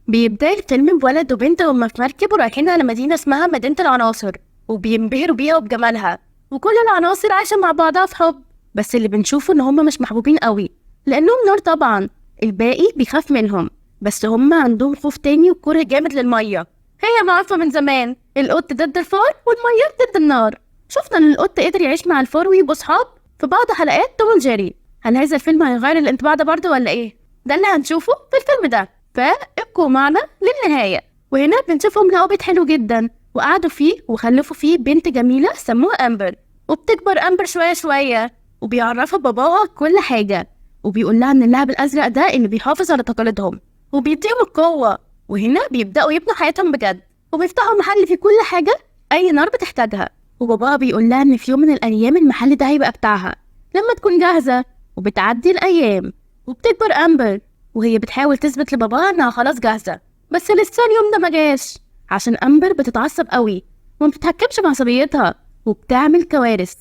A: بيبدأ الفيلم بولد وبنت هما في مركب ورايحين على مدينة اسمها مدينة العناصر، وبينبهروا بيها وبجمالها، وكل العناصر عايشة مع بعضها في حب، بس اللي بنشوفه ان هما مش محبوبين قوي لأنهم نار طبعا، الباقي بيخاف منهم بس هم عندهم خوف تاني وكره جامد للمية. هي معروفة من زمان، القط ضد الفار والمية ضد النار. شفنا ان القط قدر يعيش مع الفار ويبقوا صحاب في بعض حلقات توم وجيري. هل هذا الفيلم هيغير الانطباع ده برضه ولا ايه؟ ده اللي هنشوفه في الفيلم ده، فابقوا معنا للنهاية. وهنا بنشوفهم لقوا بيت حلو جدا وقعدوا فيه وخلفوا فيه بنت جميلة سموها أمبر. وبتكبر أمبر شوية شوية وبيعرفها باباها كل حاجة، وبيقول لها ان اللهب الأزرق ده اللي بيحافظ على تقاليدهم وبيديهم القوة. وهنا بيبدأوا يبنوا حياتهم بجد وبيفتحوا محل فيه كل حاجة أي نار بتحتاجها. وباباها بيقول لها ان في يوم من الأيام المحل ده هيبقى بتاعها لما تكون جاهزة. وبتعدي الأيام وبتكبر أمبر وهي بتحاول تثبت لباباها انها خلاص جاهزة، بس لسه اليوم ده مجاش عشان أمبر بتتعصب قوي وما بتتحكمش بعصبيتها وبتعمل كوارث.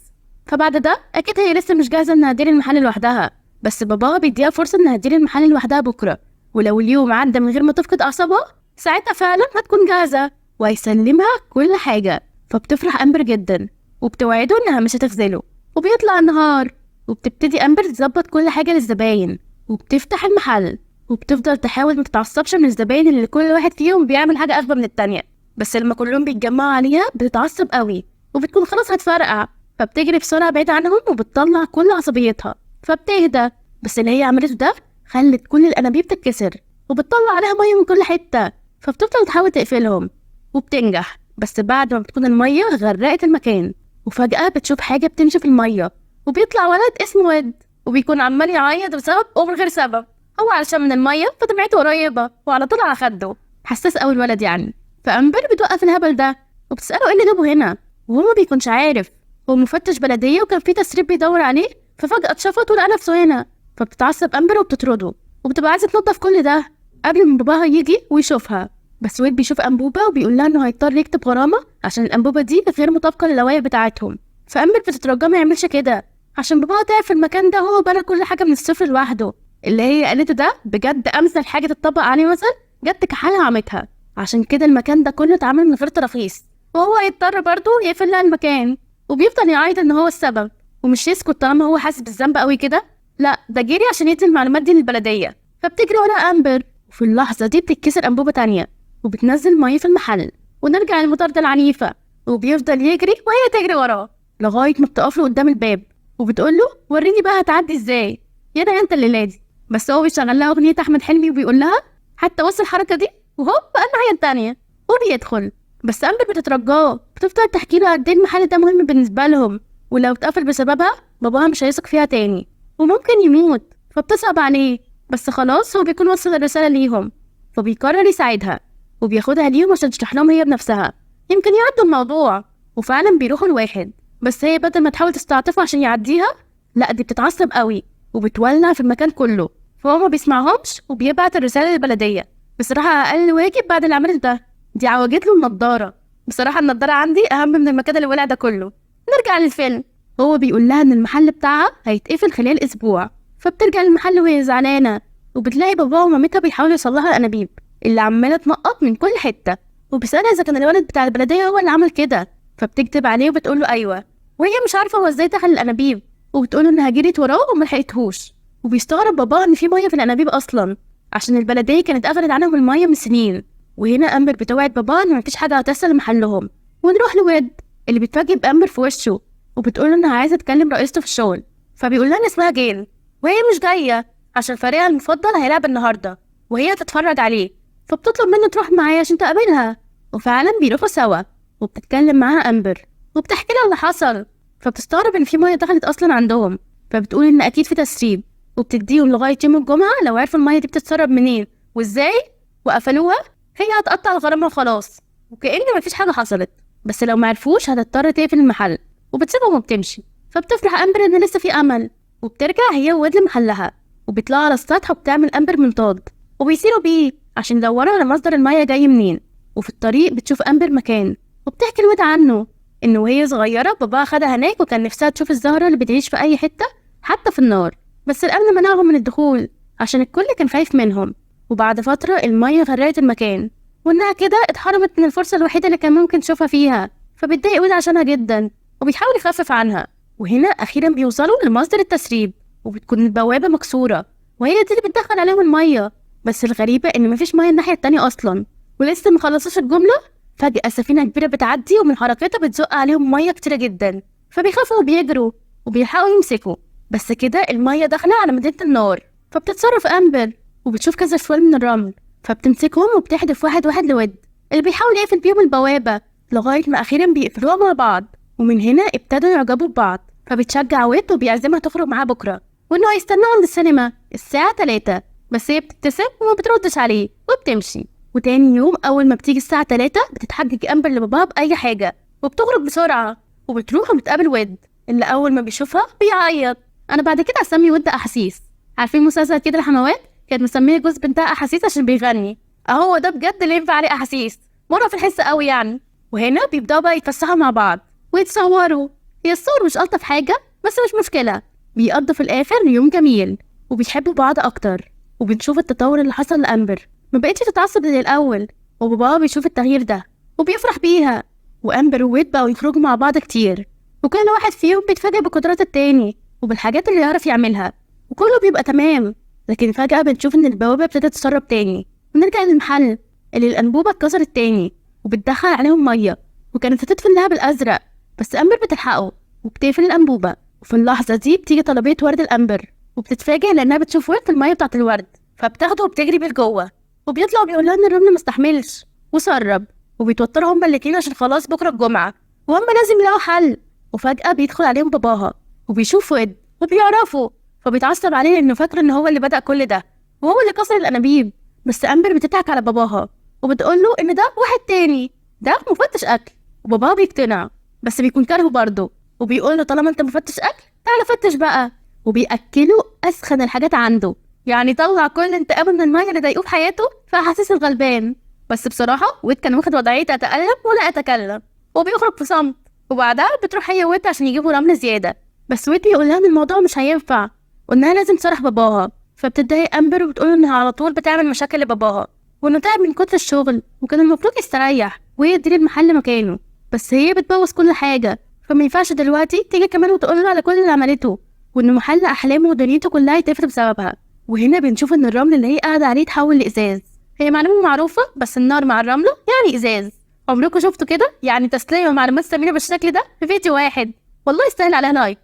A: فبعد ده أكيد هي لسه مش جاهزة انها تدير المحل لوحدها، بس باباها بيديها فرصة انها تدير المحل لوحدها بكرة، ولو اليوم عدى من غير ما تفقد أعصابها ساعتها فعلا هتكون جاهزة وهيسلمها كل حاجة. فبتفرح أمبر جدا وبتوعده انها مش هتخذله. وبيطلع النهار وبتبتدي أمبر تظبط كل حاجة للزباين وبتفتح المحل وبتفضل تحاول ما تتعصبش من الزباين اللي كل واحد فيهم بيعمل حاجة أغبى من التانية. بس لما كلهم بيتجمعوا عليها بتتعصب قوي وبتكون خلاص هتفرقع، فبتجري بسرعة بعيد عنهم وبتطلع كل عصبيتها فبتهدى. بس اللي هي عملته ده خلت كل الأنابيب تتكسر وبتطلع عليها مية من كل حتة، فبتفضل تحاول تقفلهم وبتنجح. بس بعد ما بتكون المية غرقت المكان وفجأة بتشوف حاجة بتمشي في المية وبيطلع ولد اسمه واد وبيكون عمال يعيط بسبب ومن غير سبب. هو علشان من المية فدمعته قريبة وعلى طول على خده، حساس قوي الولد يعني. فأمبر بتوقف الهبل ده وبتسأله ايه اللي جابه هنا، وهو ما بيكونش عارف. هو مفتش بلدية وكان في تسريب بيدور عليه، ففجأة اتشفط ولقى نفسه هنا. فبتتعصب أمبر وبتطرده وبتبقى عايزة تنضف كل ده قبل ما باباها يجي ويشوفها. بس ويد بيشوف أنبوبة وبيقول لها إنه هيضطر يكتب غرامة عشان الأنبوبة دي غير مطابقة للوائح بتاعتهم. فأمبر بتترجى ما يعملش كده عشان باباها تعب في المكان ده، هو بنى كل حاجة من الصفر لوحده. اللي هي قالته ده بجد أمثل حاجة تتطبق عليه مثل جت كحالها عمتها، عشان كده المكان ده كله اتعمل من غير تراخيص، وهو هيضطر برضه يقفل لها المكان. وبيفضل يعيط إن هو السبب ومش يسكت طالما هو حاسس بالذنب قوي كده، لا ده جري عشان يدي المعلومات دي للبلدية. فبتجري ورا أمبر وفي اللحظة دي بتتكسر أنبوبة تانية وبتنزل مية في المحل. ونرجع للمطاردة العنيفة وبيفضل يجري وهي تجري وراه لغاية ما بتقفله قدام الباب وبتقوله وريني بقى هتعدي ازاي يا ده انت اللي لادي. بس هو بيشغل لها أغنية أحمد حلمي وبيقول لها حتى وصل الحركة دي وهو بقى الناحية التانية وبيدخل. بس أمبر بتترجاه بتفضل تحكي له قد ايه المحل ده مهم بالنسبة لهم، ولو اتقفل بسببها باباها مش هيثق فيها تاني وممكن يموت. فبتصعب عليه بس خلاص هو بيكون وصل الرسالة ليهم، فبيقرر يساعدها وبياخدها ليهم عشان تشرح لهم هي بنفسها يمكن يعدوا الموضوع. وفعلا بيروحوا لواحد، بس هي بدل ما تحاول تستعطفه عشان يعديها لا دي بتتعصب قوي وبتولع في المكان كله. فهو ما بيسمعهمش وبيبعت الرسالة للبلدية. بصراحة أقل واجب بعد اللي عملته ده، دي عوجت له النضارة. بصراحة النضارة عندي أهم من المكان اللي ولع ده كله. نرجع للفيلم. هو بيقول لها إن المحل بتاعها هيتقفل خلال أسبوع، فبترجع للمحل وهي زعلانة وبتلاقي باباها ومامتها بيحاولوا يصلحوا الأنابيب اللي عمالة تنقط من كل حتة، وبيسألها إذا كان الولد بتاع البلدية هو اللي عمل كده. فبتكتب عليه وبتقول له أيوة، وهي مش عارفة هو إزاي دخل الأنابيب وبتقوله إنها جريت وراه وملحقتهوش. وبيستغرب باباها إن في مية في الأنابيب أصلا عشان البلدية كانت قفلت عنهم المية من سنين. وهنا أمبر بتوعد باباها إن مفيش حاجة هتحصل لمحلهم. ونروح لويد اللي بتفاجئ بأمبر في وشه وبتقول إنها عايزة تكلم رئيسته في الشغل. فبيقول لها إن اسمها جين وهي مش جاية عشان فريقها المفضل هيلعب النهاردة وهي هتتفرج عليه، فبتطلب منه تروح معايا عشان تقابلها. وفعلا بيروحوا سوا وبتتكلم معاها أمبر وبتحكي لها اللي حصل. فبتستغرب إن في مية دخلت أصلا عندهم، فبتقول إن أكيد في تسريب وبتديهم لغاية يوم الجمعة لو عرفوا المية دي بتتسرب منين وإزاي وقفلوها هي هتقطع الغرامة وخلاص وكأن مفيش حاجة حصلت. بس لو معرفوش هتضطر تقفل المحل وبتسيبهم وبتمشي. فبتفرح أمبر إن لسه في أمل وبترجع هي وويد لمحلها وبيطلعوا على السطح وبتعمل أمبر منطاد وبيسيروا بيه عشان يدوروا على مصدر المية جاي منين. وفي الطريق بتشوف أمبر مكان وبتحكي لويد عنه إنه وهي صغيرة باباها خدها هناك وكان نفسها تشوف الزهرة اللي بتعيش في أي حتة حتى في النار، بس الأمن منعهم من الدخول عشان الكل كان خايف منهم. وبعد فترة المية غرقت المكان وإنها كده اتحرمت من الفرصة الوحيدة اللي كان ممكن تشوفها فيها، فبتضايق ويد عشانها جدا وبيحاول يخفف عنها. وهنا أخيرا بيوصلوا لمصدر التسريب وبتكون البوابة مكسورة وهي دي اللي بتدخل عليهم المية. بس الغريبة إن مفيش مية الناحية التانية أصلا، ولسه مخلصوش الجملة فجأة سفينة كبيرة بتعدي ومن حركتها بتزق عليهم مية كتيرة جدا، فبيخافوا وبيجروا وبيلحقوا يمسكوا. بس كده المية داخلة على مدينة النار، فبتتصرف أمبر وبتشوف كذا شوال من الرمل، فبتمسكهم وبتحدف واحد واحد لود اللي بيحاول يقفل بيهم البوابة، لغاية ما أخيرا بيقفلوها مع بعض. ومن هنا ابتدوا يعجبوا ببعض، فبتشجع ويد وبيعزمها تخرج معاه بكرة وإنه هيستناها عند السينما الساعة 3. بس هي بتبتسم وما بتردش عليه وبتمشي. وتاني يوم أول ما بتيجي الساعة 3 بتتحجج أمبر لباباها بأي حاجة وبتخرج بسرعة وبتروح وبتقابل ويد اللي أول ما بيشوفها بيعيط. أنا بعد كده هسمي ويد أحاسيس. عارفين مسلسل كده الحموات كانت مسمية جوز بنتها أحاسيس عشان بيغني، أهو ده بجد اللي ينفع عليه أحاسيس، مرة في الحس قوي يعني. وهنا بيبدأوا بقى يتفسحوا مع بعض ويتصوروا. هي الصور مش ألطف حاجة بس مش مشكلة، بيقضوا في الآخر يوم جميل وبيحبوا بعض أكتر. وبنشوف التطور اللي حصل لأمبر، ما بقتش تتعصب زي الأول، وباباها بيشوف التغيير ده وبيفرح بيها. وأمبر وويد بقوا يخرجوا مع بعض كتير، وكل واحد فيهم بيتفاجئ بقدرات التاني وبالحاجات اللي يعرف يعملها، وكله بيبقى تمام. لكن فجأة بنشوف إن البوابة ابتدت تسرب تاني، ونرجع للمحل اللي الأنبوبة اتكسرت تاني وبتدخل عليهم مية، وكانت هتدفن لها بالأزرق بس أمبر بتلحقه وبتقفل الأنبوبة. وفي اللحظة دي بتيجي طلبية ورد الأمبر، وبتتفاجئ لأنها بتشوف ويد في المية بتاعة الورد، فبتاخده وبتجري بيه لجوه، وبيطلع وبيقول لها إن الرمل مستحملش وسرب، وبيتوتروا هما الاتنين عشان خلاص بكرة الجمعة وهم لازم يلاقوا حل. وفجأة بيدخل عليهم باباها وبيشوف ويد وبيعرفه، فبيتعصب عليه لأنه فاكر إن هو اللي بدأ كل ده وهو اللي كسر الأنابيب. بس أمبر بتضحك على باباها وبتقوله إن ده واحد تاني، ده مفتش أكل. وباباها بيقتنع بس بيكون كارهه برضه، وبيقوله طالما أنت مفتش أكل تعالى فتش بقى، وبيأكله أسخن الحاجات عنده، يعني طلع كل انتقامه من المية اللي ضايقوه في حياته في أحاسيس الغلبان. بس بصراحة ويد كان واخد وضعية أتألم ولا أتكلم، وبيخرج في صمت. وبعدها بتروح هي ويد عشان يجيبوا رمل زيادة، بس ويد بيقول لها إن الموضوع مش هينفع وإنها لازم تصرح باباها. فبتتضايق أمبر وبتقول إنها على طول بتعمل مشاكل لباباها وإنه تعب من كتر الشغل وكان المفروض يستريح وهي تدير المحل مكانه، بس هي بتبوظ كل حاجة، فما ينفعش دلوقتي تيجي كمان وتقول له على كل اللي عملته وإن محل أحلامه ودنيته كلها يتقفل بسببها. وهنا بنشوف إن الرمل اللي هي قاعدة عليه اتحول لإزاز. هي معلومة معروفة بس النار مع الرملة يعني إزاز، عمركم شفتوا كده؟ يعني تسلية ومعلومات ثمينة بالشكل ده في فيديو واحد، والله يستاهل عليها لايك.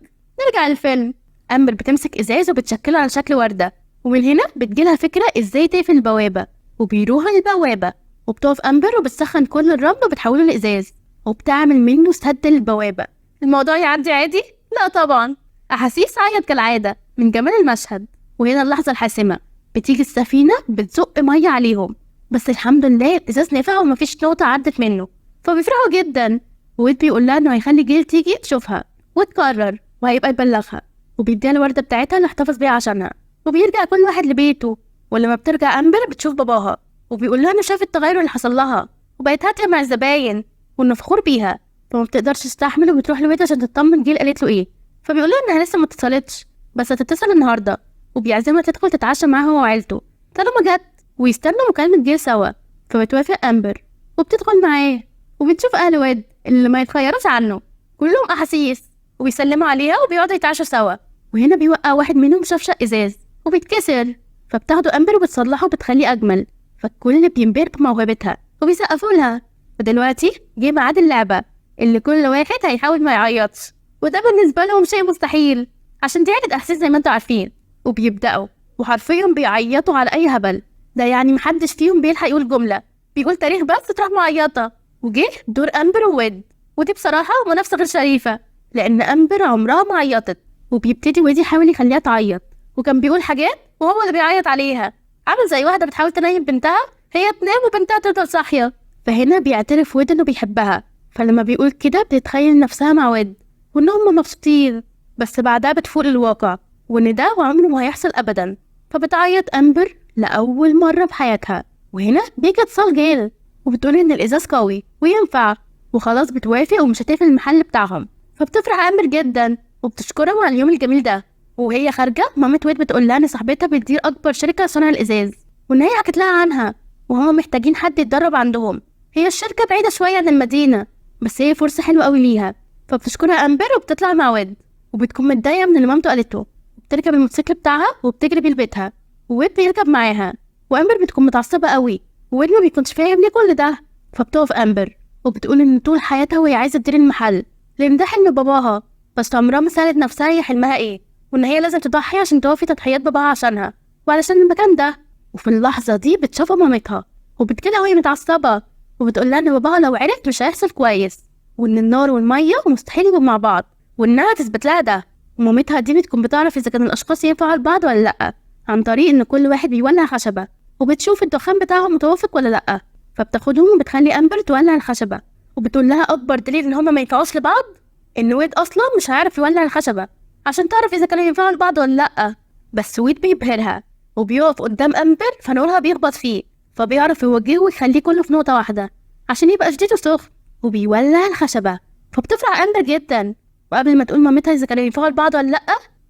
A: نرجع للفيلم. أمبر بتمسك إزاز وبتشكله على شكل وردة، ومن هنا بتجيلها فكرة إزاي تقفل البوابة، وبيروحوا للبوابة وبتقف أمبر وبتسخن كل الرمل وبتحوله لإزاز وبتعمل منه سد للبوابة. الموضوع يعدي عادي؟ لا طبعا. أحاسيس عيط كالعادة من جمال المشهد. وهنا اللحظة الحاسمة، بتيجي السفينة بتزق مية عليهم، بس الحمد لله الإزاز نفع ومفيش نقطة عدت منه، فبيفرحوا جدا. وويد بيقول لها إنه هيخلي جيل تيجي تشوفها وتقرر وهيبقى يبلغها، وبيديها الوردة بتاعتها اللي احتفظ بيها عشانها، وبيرجع كل واحد لبيته. ولما بترجع أمبر بتشوف باباها وبيقول لها إنه شاف التغير اللي حصل لها وبقت هادية مع الزباين وإنه فخور بيها، فما بتقدرش تستحمل وبتروح لويد عشان تطمن جيل قالت له إيه. فبيقول لها إنها لسه ما اتصلتش بس هتتصل النهارده، وبيعزمها تدخل تتعشى معاه هو وعيلته طالما جت، ويستنوا مكالمة جيل سوا. فبتوافق أمبر وبتدخل معاه، وبتشوف أهل ويد اللي ما يتخيروش عنه كلهم أحاسيس، وبيسلموا عليها وبيقعدوا يتعشوا سوا. وهنا بيوقع واحد منهم شفشق إزاز وبيتكسر، فبتاخده أمبر وبتصلحه وبتخليه أجمل، فالكل بينبهر بموهبتها وبيسقفوا لها. ودلوقتي جه ميعاد اللعبة اللي كل واحد هيحاول ما يعيطش، وده بالنسبة لهم شيء مستحيل عشان دي عيلة أحاسيس زي ما انتوا عارفين. وبيبدأوا وحرفيا بيعيطوا على أي هبل، ده يعني محدش فيهم بيلحق يقول جملة، بيقول تاريخ بس تروح معيطة. وجه دور أمبر وويد، ودي بصراحة منافسة غير شريفة لأن أمبر عمرها ما عيطت، وبيبتدي ويد يحاول يخليها تعيط، وكان بيقول حاجات وهو اللي بيعيط عليها، عامل زي واحدة بتحاول تنيم بنتها هي تنام وبنتها تفضل صاحية. فهنا بيعترف ويد إنه بيحبها، فلما بيقول كده بتتخيل نفسها مع ويد وإنهم مبسوطين، بس بعدها بتفوق الواقع وإن ده عمره ما هيحصل أبدا، فبتعيط أمبر لأول مرة بحياتها. وهنا بيجي اتصال جيل وبتقول إن الإزاز قوي وينفع وخلاص بتوافق ومش هتقفل المحل بتاعهم، فبتفرح أمبر جدا وبتشكرهم على اليوم الجميل ده. وهي خارجة مامة ويد بتقول لها إن صاحبتها بتدير أكبر شركة صنع الإزاز وإن هي حكت لها عنها وهم محتاجين حد يتدرب عندهم، هي الشركة بعيدة شوية عن المدينة بس هي فرصة حلوة قوي ليها. فبتشكرها أمبر وبتطلع مع ويد، وبتكون متضايقة من اللي مامته قالته، وبتركب الموتوسيكل بتاعها وبتجري بيه لبيتها، وويد بيركب معاها. وامبر بتكون متعصبة قوي، وويد ما بيكونش فاهم ليه كل ده. فبتقف امبر وبتقول ان طول حياتها وهي عايزة تدير المحل، لان ده حلم باباها، بس عمرها ما سألت نفسها هي حلمها ايه، وان هي لازم تضحي عشان توفي تضحيات باباها عشانها وعلشان المكان ده. وفي اللحظة دي بتشوفها مامتها وبتكلها وهي متعصبة، وبتقول لها ان باباها لو عرف مش هيحصل كويس، وان النار والمية مستحيل يبقوا مع بعض، وانها تثبت لها ده. ومامتها دي بتكون بتعرف اذا كان الاشخاص ينفعوا لبعض ولا لا، عن طريق ان كل واحد بيولع خشبة وبتشوف الدخان بتاعهم متوافق ولا لا. فبتاخدهم وبتخلي امبر تولع الخشبة، وبتقول لها اكبر دليل ان هما ما ينفعوش لبعض ان ويد اصلا مش هيعرف يولع الخشبة عشان تعرف اذا كانوا ينفعوا لبعض ولا لا. بس ويد بيبهرها وبيقف قدام امبر، فنورها بيخبط فيه، فبيعرف يوجهه ويخليه كله في نقطة واحدة عشان يبقى شديد وسخن، وبيولع الخشبة. فبتفرح امبر جدا، وقبل ما تقول مامتها اذا كانوا ينفعوا لبعض ولا لا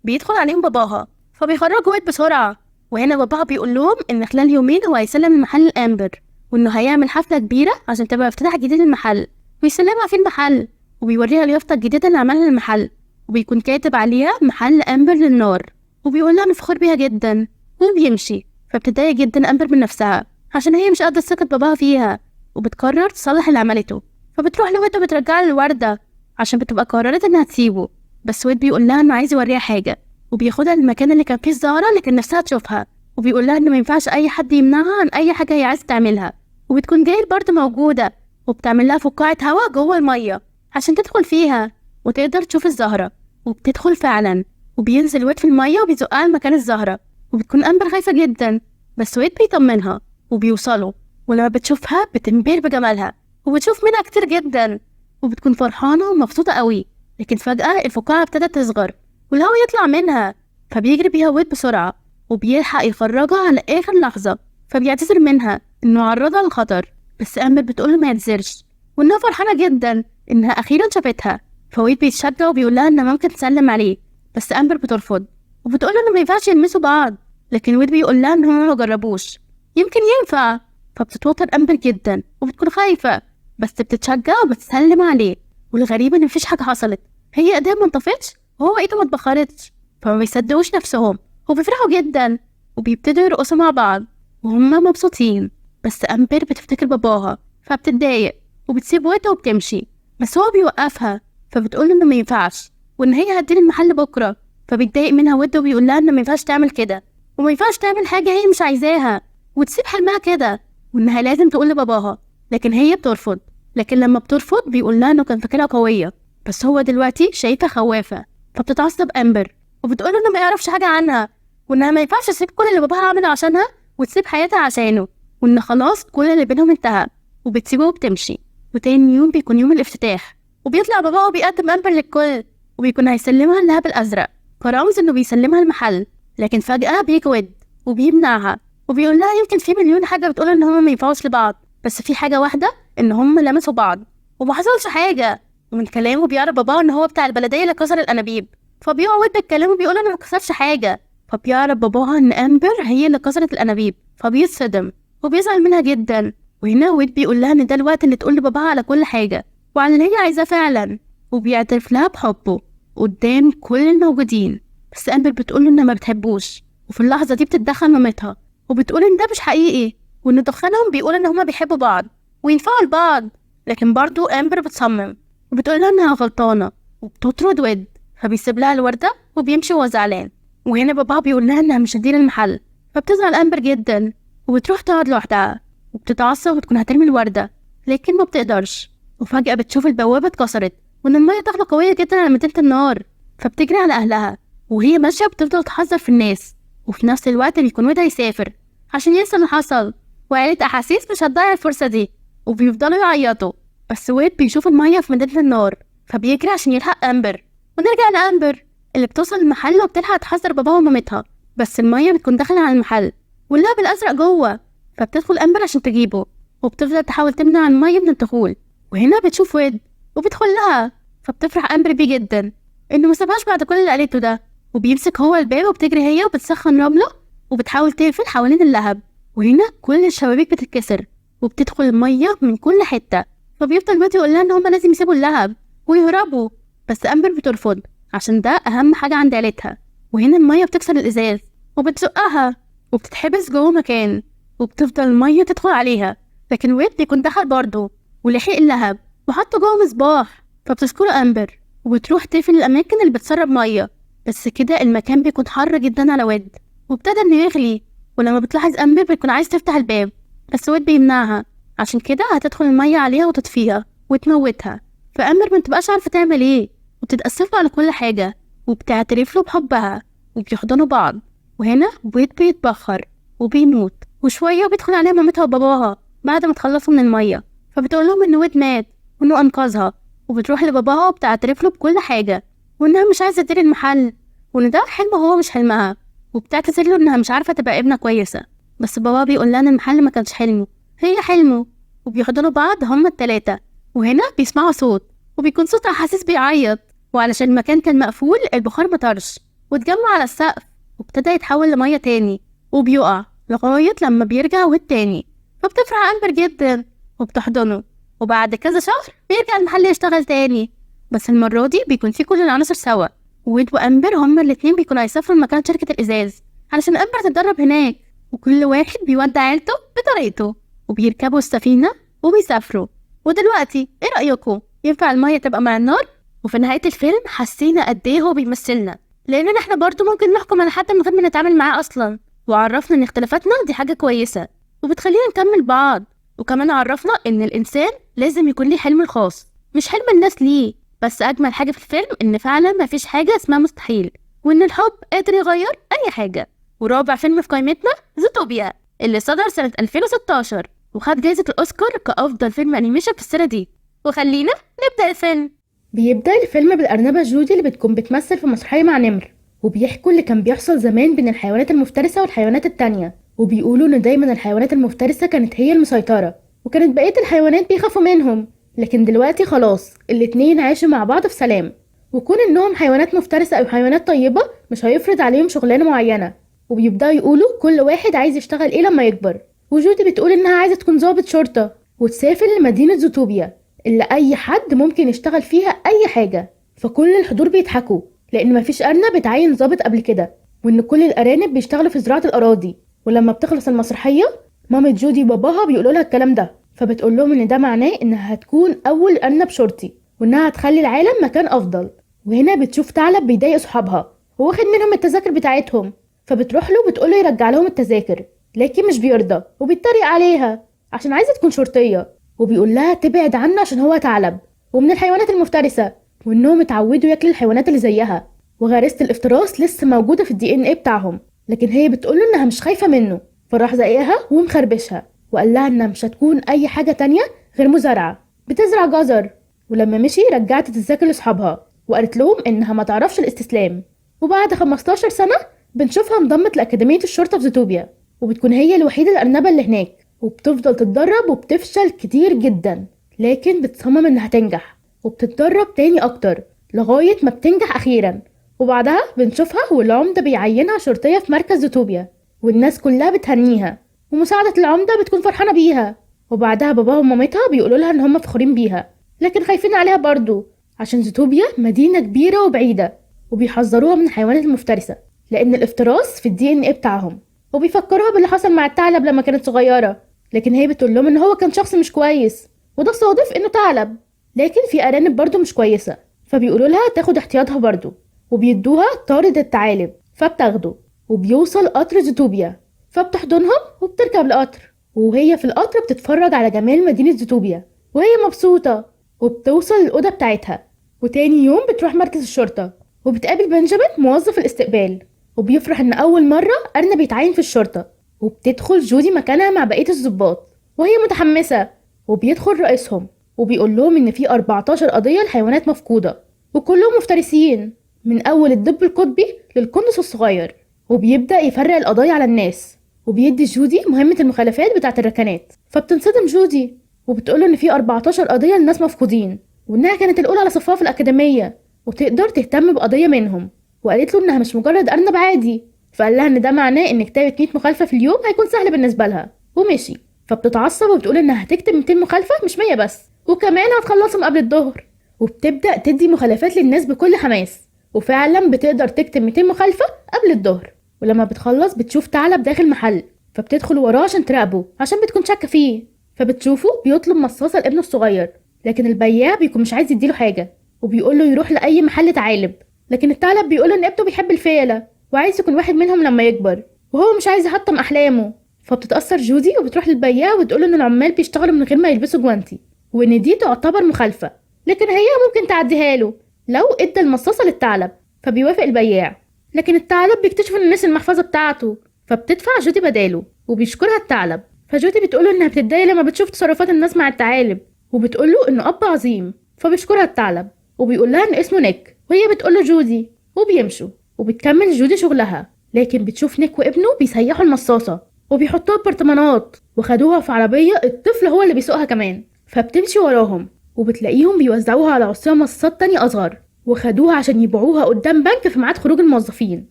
A: بيدخل عليهم باباها، فبيخرجوا ويد بسرعة. وهنا باباها بيقول لهم ان خلال يومين هو هيسلم المحل لامبر، وانه هيعمل حفلة كبيرة عشان تبقى افتتاح جديد للمحل ويسلمها في المحل، وبيوريها اليافطة الجديدة اللي عملها للمحل، وبيكون كاتب عليها محل امبر للنار، وبيقول لها انه فخور بيها جدا وبيمشي. فبتتضايق جدا امبر من نفسها عشان هي مش قادرة ثقة باباها فيها، وبتقرر تصلح اللي عملته. فبتروح لويد وبترجع له الوردة عشان بتبقى قررت انها تسيبه، بس ويد بيقول لها انه عايز يوريها حاجة، وبياخدها للمكان اللي كان فيه الزهرة اللي كان نفسها تشوفها، وبيقول لها انه ما ينفعش اي حد يمنعها عن اي حاجة هي عايزة تعملها. وبتكون جايل برضه موجودة وبتعمل لها فقاعة هوا جوه المية عشان تدخل فيها وتقدر تشوف الزهرة، وبتدخل فعلا، وبينزل ويد في المية وبيزقها لمكان الزهرة، وبتكون امبر خايفة جدا، بس ويد بيطمنها وبيوصلوا. ولما بتشوفها بتنبهر بجمالها وبتشوف منها كتير جدا، وبتكون فرحانة ومبسوطة قوي. لكن فجأة الفقاعة ابتدت تصغر والهواء يطلع منها، فبيجري بيها ويد بسرعة وبيلحق يخرجها على آخر لحظة. فبيعتذر منها إنه عرضها للخطر، بس أمبر بتقوله ما يعتذرش وإنها فرحانة جدا إنها أخيرا شافتها. فويد بيتشجع وبيقول لها إنها ممكن تسلم عليه، بس أمبر بترفض وبتقوله إنه ما ينفعش يلمسوا بعض. لكن ويد بيقول لها إن هما ما جربوش، يمكن ينفع. فبتتوتر أمبر جدا وبتكون خايفة، بس بتتشجع وبتسلم عليه. والغريب إن مفيش حاجة حصلت، هي ايديها ما انطفتش وهو ايده ما اتبخرتش، فما بيصدقوش نفسهم وبيفرحوا جدا وبيبتدوا يرقصوا مع بعض وهم مبسوطين. بس امبر بتفتكر باباها فبتتضايق وبتسيب ويد وبتمشي، بس هو بيوقفها، فبتقول انه ما ينفعش وان هي هتدير المحل بكره. فبيتضايق منها ويد وبيقول لها انه ما ينفعش تعمل كده، وما ينفعش تعمل حاجه هي مش عايزاها وتسيب حلمها كده، وانها لازم تقول لباباها. لكن هي بترفض. لكن لما بترفض بيقول لها انه كان فاكرها قويه، بس هو دلوقتي شايفها خوافة. فبتتعصب امبر وبتقول انه ما يعرفش حاجة عنها، وانها ما ينفعش تسيب كل اللي باباها عمله عشانها وتسيب حياتها عشانه، وان خلاص كل اللي بينهم انتهى، وبتسيبه وبتمشي. وتاني يوم بيكون يوم الافتتاح، وبيطلع باباها وبيقدم امبر للكل، وبيكون هيسلمها اللهب الازرق كرمز انه بيسلمها المحل. لكن فجأة بيجي ويد وبيمنعها وبيقول لها يمكن في مليون حاجة بتقول ان هما ما ينفعوش لبعض، بس في حاجة واحدة ان هما لمسوا بعض وما حصلش حاجة. ومن كلامه بيعرف باباه ان هو بتاع البلديه اللي كسر الانابيب، فبيقع ويد بالكلام وبيقول انا ما كسرش حاجه. فبيعرف باباها ان امبر هي اللي كسرت الانابيب، فبيتصدم وبيزعل منها جدا. وهنا ويد بيقول لها ان ده الوقت اللي تقول لباباها على كل حاجه وعلى اللي هي عايزاه فعلا، وبيعترف لها بحبه قدام كل الموجودين. بس امبر بتقول له انها ما بتحبوش، وفي اللحظه دي بتتدخل مامتها وبتقول ان ده مش حقيقي، وان دخانهم بيقول ان هما بيحبوا بعض وينفعوا لبعض. لكن برضو امبر بتصمم وبتقول لها انها غلطانه وبتطرد ويد، فبيسيب لها الورده وبيمشي وهو زعلان. وهنا باباها بيقول لها انها مش هتدير المحل، فبتزعل امبر جدا وبتروح تقعد لوحدها وبتتعصب وتكون هترمي الورده، لكن ما بتقدرش. وفجاه بتشوف البوابه اتكسرت وان الميه داخله قويه جدا على مدينه النار، فبتجري على اهلها وهي ماشيه بتفضل تحذر في الناس. وفي نفس الوقت بيكون ويد هيسافر عشان ينسى اللي حصل، وعيلة احاسيس مش هتضيع الفرصه دي، وبيفضلوا يعيطوا. بس ويد بيشوف المية في مدينة النار فبيجري عشان يلحق أمبر. ونرجع لأمبر اللي بتوصل المحل وبتلحق تحذر باباها ومامتها، بس المية بتكون داخلة على المحل واللهب الأزرق جوه. فبتدخل أمبر عشان تجيبه وبتفضل تحاول تمنع المية من الدخول. وهنا بتشوف ويد وبتدخل لها، فبتفرح أمبر بيه جدا إنه مسابهاش بعد كل اللي قالته ده، وبيمسك هو الباب وبتجري هي وبتسخن رملة وبتحاول تقفل حوالين اللهب. وهنا كل الشبابيك بتتكسر وبتدخل المية من كل حتة، فبيفضل ويد يقول لها ان هما لازم يسيبوا اللهب ويهربوا، بس امبر بترفض عشان ده اهم حاجه عند عيلتها. وهنا الميه بتكسر الازاز وبتزقها وبتتحبس جوه مكان، وبتفضل المية تدخل عليها، لكن ويد بيكون دخل برضه ولحق اللهب وحطه جوه مصباح. فبتشكره أمبر وبتروح تقفل الأماكن اللي بتسرب مية، بس كده المكان بيكون حر جدا على ويد وابتدى إنه يغلي. ولما بتلاحظ أمبر بيكون عايز تفتح الباب، بس ويد بيمنعها عشان كده هتدخل المية عليها وتطفيها وتموتها. فأمبر متبقاش عارفة تعمل ايه، وبتتأسف على كل حاجة وبتعترف له بحبها وبيحضنوا بعض. وهنا ويد بيتبخر وبيموت، وشوية بيدخل عليها مامتها وباباها بعد ما تخلصوا من المية، فبتقول لهم إن ويد مات وإنه أنقذها. وبتروح لباباها وبتعترف له بكل حاجة، وإنها مش عايزة تدير المحل وإن ده حلم هو مش حلمها، وبتعتذر له إنها مش عارفة تبقى ابنة كويسة. بس بابا بيقول لها إن المحل ما كانش حلمه، هي حلمه. وبيحضنوا بعض هما التلاتة. وهنا بيسمعوا صوت، وبيكون صوت أحاسيس بيعيط، وعلشان المكان كان مقفول البخار مطرش واتجمع على السقف وابتدى يتحول لمية تاني وبيقع لغاية لما بيرجع ويد تاني. فبتفرح أمبر جدا وبتحضنه، وبعد كذا شهر بيرجع المحل يشتغل تاني، بس المرة دي بيكون فيه كل العناصر سوا. ويد وأمبر هما الاتنين بيكونوا هيسافروا لمكان شركة الإزاز علشان أمبر تتدرب هناك، وكل واحد بيودع عيلته بطريقته وبيركبوا السفينة وبيسافروا. ودلوقتي ايه رأيكم، ينفع المية تبقى مع النار؟ وفي نهاية الفيلم حسينا قد ايه هو بيمثلنا، لأننا احنا برضو ممكن نحكم على حد من غير ما نتعامل معاه أصلا، وعرفنا إن اختلافاتنا دي حاجة كويسة وبتخلينا نكمل بعض. وكمان عرفنا إن الإنسان لازم يكون ليه حلم الخاص مش حلم الناس ليه. بس أجمل حاجة في الفيلم إن فعلا مفيش حاجة اسمها مستحيل، وإن الحب قادر يغير أي حاجة. ورابع فيلم في قائمتنا زوتوبيا اللي صدر سنة 2016 وخد جايزة الأوسكار كأفضل فيلم أنيميشن في السنة دي. وخلينا نبدأ الفيلم.
B: بيبدأ الفيلم بالأرنبة جودي اللي بتكون بتمثل في مسرحية مع نمر، وبيحكوا اللي كان بيحصل زمان بين الحيوانات المفترسة والحيوانات التانية، وبيقولوا إن دايما الحيوانات المفترسة كانت هي المسيطرة وكانت بقية الحيوانات بيخافوا منهم، لكن دلوقتي خلاص الاتنين عايشوا مع بعض في سلام، وكون إنهم حيوانات مفترسة أو حيوانات طيبة مش هيفرض عليهم شغلانة معينة. وبيبدأوا يقولوا كل واحد عايز يشتغل إيه لما يكبر، وجودي بتقول إنها عايزة تكون ضابط شرطة وتسافر لمدينة زوتوبيا اللي أي حد ممكن يشتغل فيها أي حاجة. فكل الحضور بيضحكوا لأن مفيش أرنب اتعين ضابط قبل كده، وإن كل الأرانب بيشتغلوا في زراعة الأراضي. ولما بتخلص المسرحية مامة جودي وباباها بيقولوا لها الكلام ده، فبتقول لهم إن ده معناه إنها هتكون أول أرنب شرطي وإنها هتخلي العالم مكان أفضل. وهنا بتشوف ثعلب بيضايق صحابها وواخد منهم التذاكر بتاعتهم، فبتروح له وبتقوله يرجع لهم التذاكر، لكن مش بيرضى وبيتريق عليها عشان عايزة تكون شرطية، وبيقول لها تبعد عنه عشان هو ثعلب ومن الحيوانات المفترسة، وإنهم اتعودوا ياكلوا الحيوانات اللي زيها، وغريزة الافتراس لسه موجودة في الدي ان ايه بتاعهم. لكن هي بتقوله إنها مش خايفة منه، فراح زقها ومخربشها وقال لها إنها مش هتكون أي حاجة تانية غير مزارعة بتزرع جزر. ولما مشي رجعت التذاكر لأصحابها وقالت لهم إنها ما تعرفش الاستسلام. وبعد 15 سنة بنشوفها انضمت لأكاديمية الشرطة في زوتوبيا، وبتكون هي الوحيدة الأرنبة اللي هناك، وبتفضل تتدرب وبتفشل كتير جدا، لكن بتصمم إنها تنجح وبتتدرب تاني أكتر لغاية ما بتنجح أخيرا. وبعدها بنشوفها والعمدة بيعينها شرطية في مركز زوتوبيا، والناس كلها بتهنيها ومساعدة العمدة بتكون فرحانة بيها. وبعدها باباها ومامتها بيقولوا لها إن هم فخورين بيها لكن خايفين عليها برضو عشان زوتوبيا مدينة كبيرة وبعيدة، وبيحذروها من الحيوانات المفترسة لأن الافتراس في الدي ان ايه بتاعهم، وبيفكروها باللي حصل مع الثعلب لما كانت صغيرة. لكن هي بتقول لهم إن هو كان شخص مش كويس وده صادف إنه ثعلب، لكن في أرانب برضو مش كويسة، فبيقولوا لها تاخد احتياطها برضو وبيدوها طارد الثعالب، فبتاخده وبيوصل قطر زوتوبيا، فبتحضنهم وبتركب القطر، وهي في القطر بتتفرج على جمال مدينة زوتوبيا وهي مبسوطة، وبتوصل الأوضة بتاعتها. وتاني يوم بتروح مركز الشرطة وبتقابل بنجامين موظف الاستقبال، وبيفرح إن أول مرة أرنب يتعين في الشرطة. وبتدخل جودي مكانها مع بقية الضباط وهي متحمسة، وبيدخل رئيسهم وبيقول لهم إن في 14 قضية لحيوانات مفقودة وكلهم مفترسين من أول الدب القطبي للقندس الصغير، وبيبدأ يفرق القضايا على الناس، وبيدي جودي مهمة المخالفات بتاعة الركنات. فبتنصدم جودي وبتقوله إن في 14 قضية لناس مفقودين، وإنها كانت الأولى على صفها في الأكاديمية وتقدر تهتم بقضية منهم، وقالت له إنها مش مجرد أرنب عادي، فقال لها إن ده معناه إن كتابة 100 مخالفة في اليوم هيكون سهل بالنسبة لها، ومشي. فبتتعصب وبتقول إنها هتكتب 200 مخالفة مش 100 بس، وكمان هتخلصهم قبل الظهر، وبتبدأ تدي مخالفات للناس بكل حماس، وفعلا بتقدر تكتب 200 مخالفة قبل الظهر. ولما بتخلص بتشوف ثعلب داخل محل فبتدخل وراه عشان تراقبه عشان بتكون شاكة فيه. فبتشوفه بيطلب مصاصة لابنه الصغير، لكن البياع بيكون مش عايز يديله حاجة وبيقول له يروح لأي محل ثعالب. لكن الثعلب بيقول ان ابنه بيحب الفيلة وعايز يكون واحد منهم لما يكبر، وهو مش عايز يحطم أحلامه. فبتتأثر جودي وبتروح للبياع وتقول ان العمال بيشتغلوا من غير ما يلبسوا جوانتي، وان دي تعتبر مخالفة، لكن هي ممكن تعديها له لو ادى المصاصة للثعلب. فبيوافق البياع، لكن الثعلب بيكتشف ان نسي المحفظة بتاعته، فبتدفع جودي بداله وبيشكرها الثعلب. فجودي بتقوله انها بتتضايق لما بتشوف تصرفات الناس مع الثعالب، وبتقوله انه اب عظيم. فبيشكرها الثعلب وبيقول لها ان اسمه نيك، وهي بتقوله جودي، وبيمشوا. وبتكمل جودي شغلها، لكن بتشوف نيك وابنه بيسيحوا المصاصة وبيحطوها ببرطمانات وخدوها في عربية الطفل هو اللي بيسوقها كمان. فبتمشي وراهم وبتلاقيهم بيوزعوها على عصيان مصاصات تانية أصغر، وخدوها عشان يبيعوها قدام بنك في ميعاد خروج الموظفين،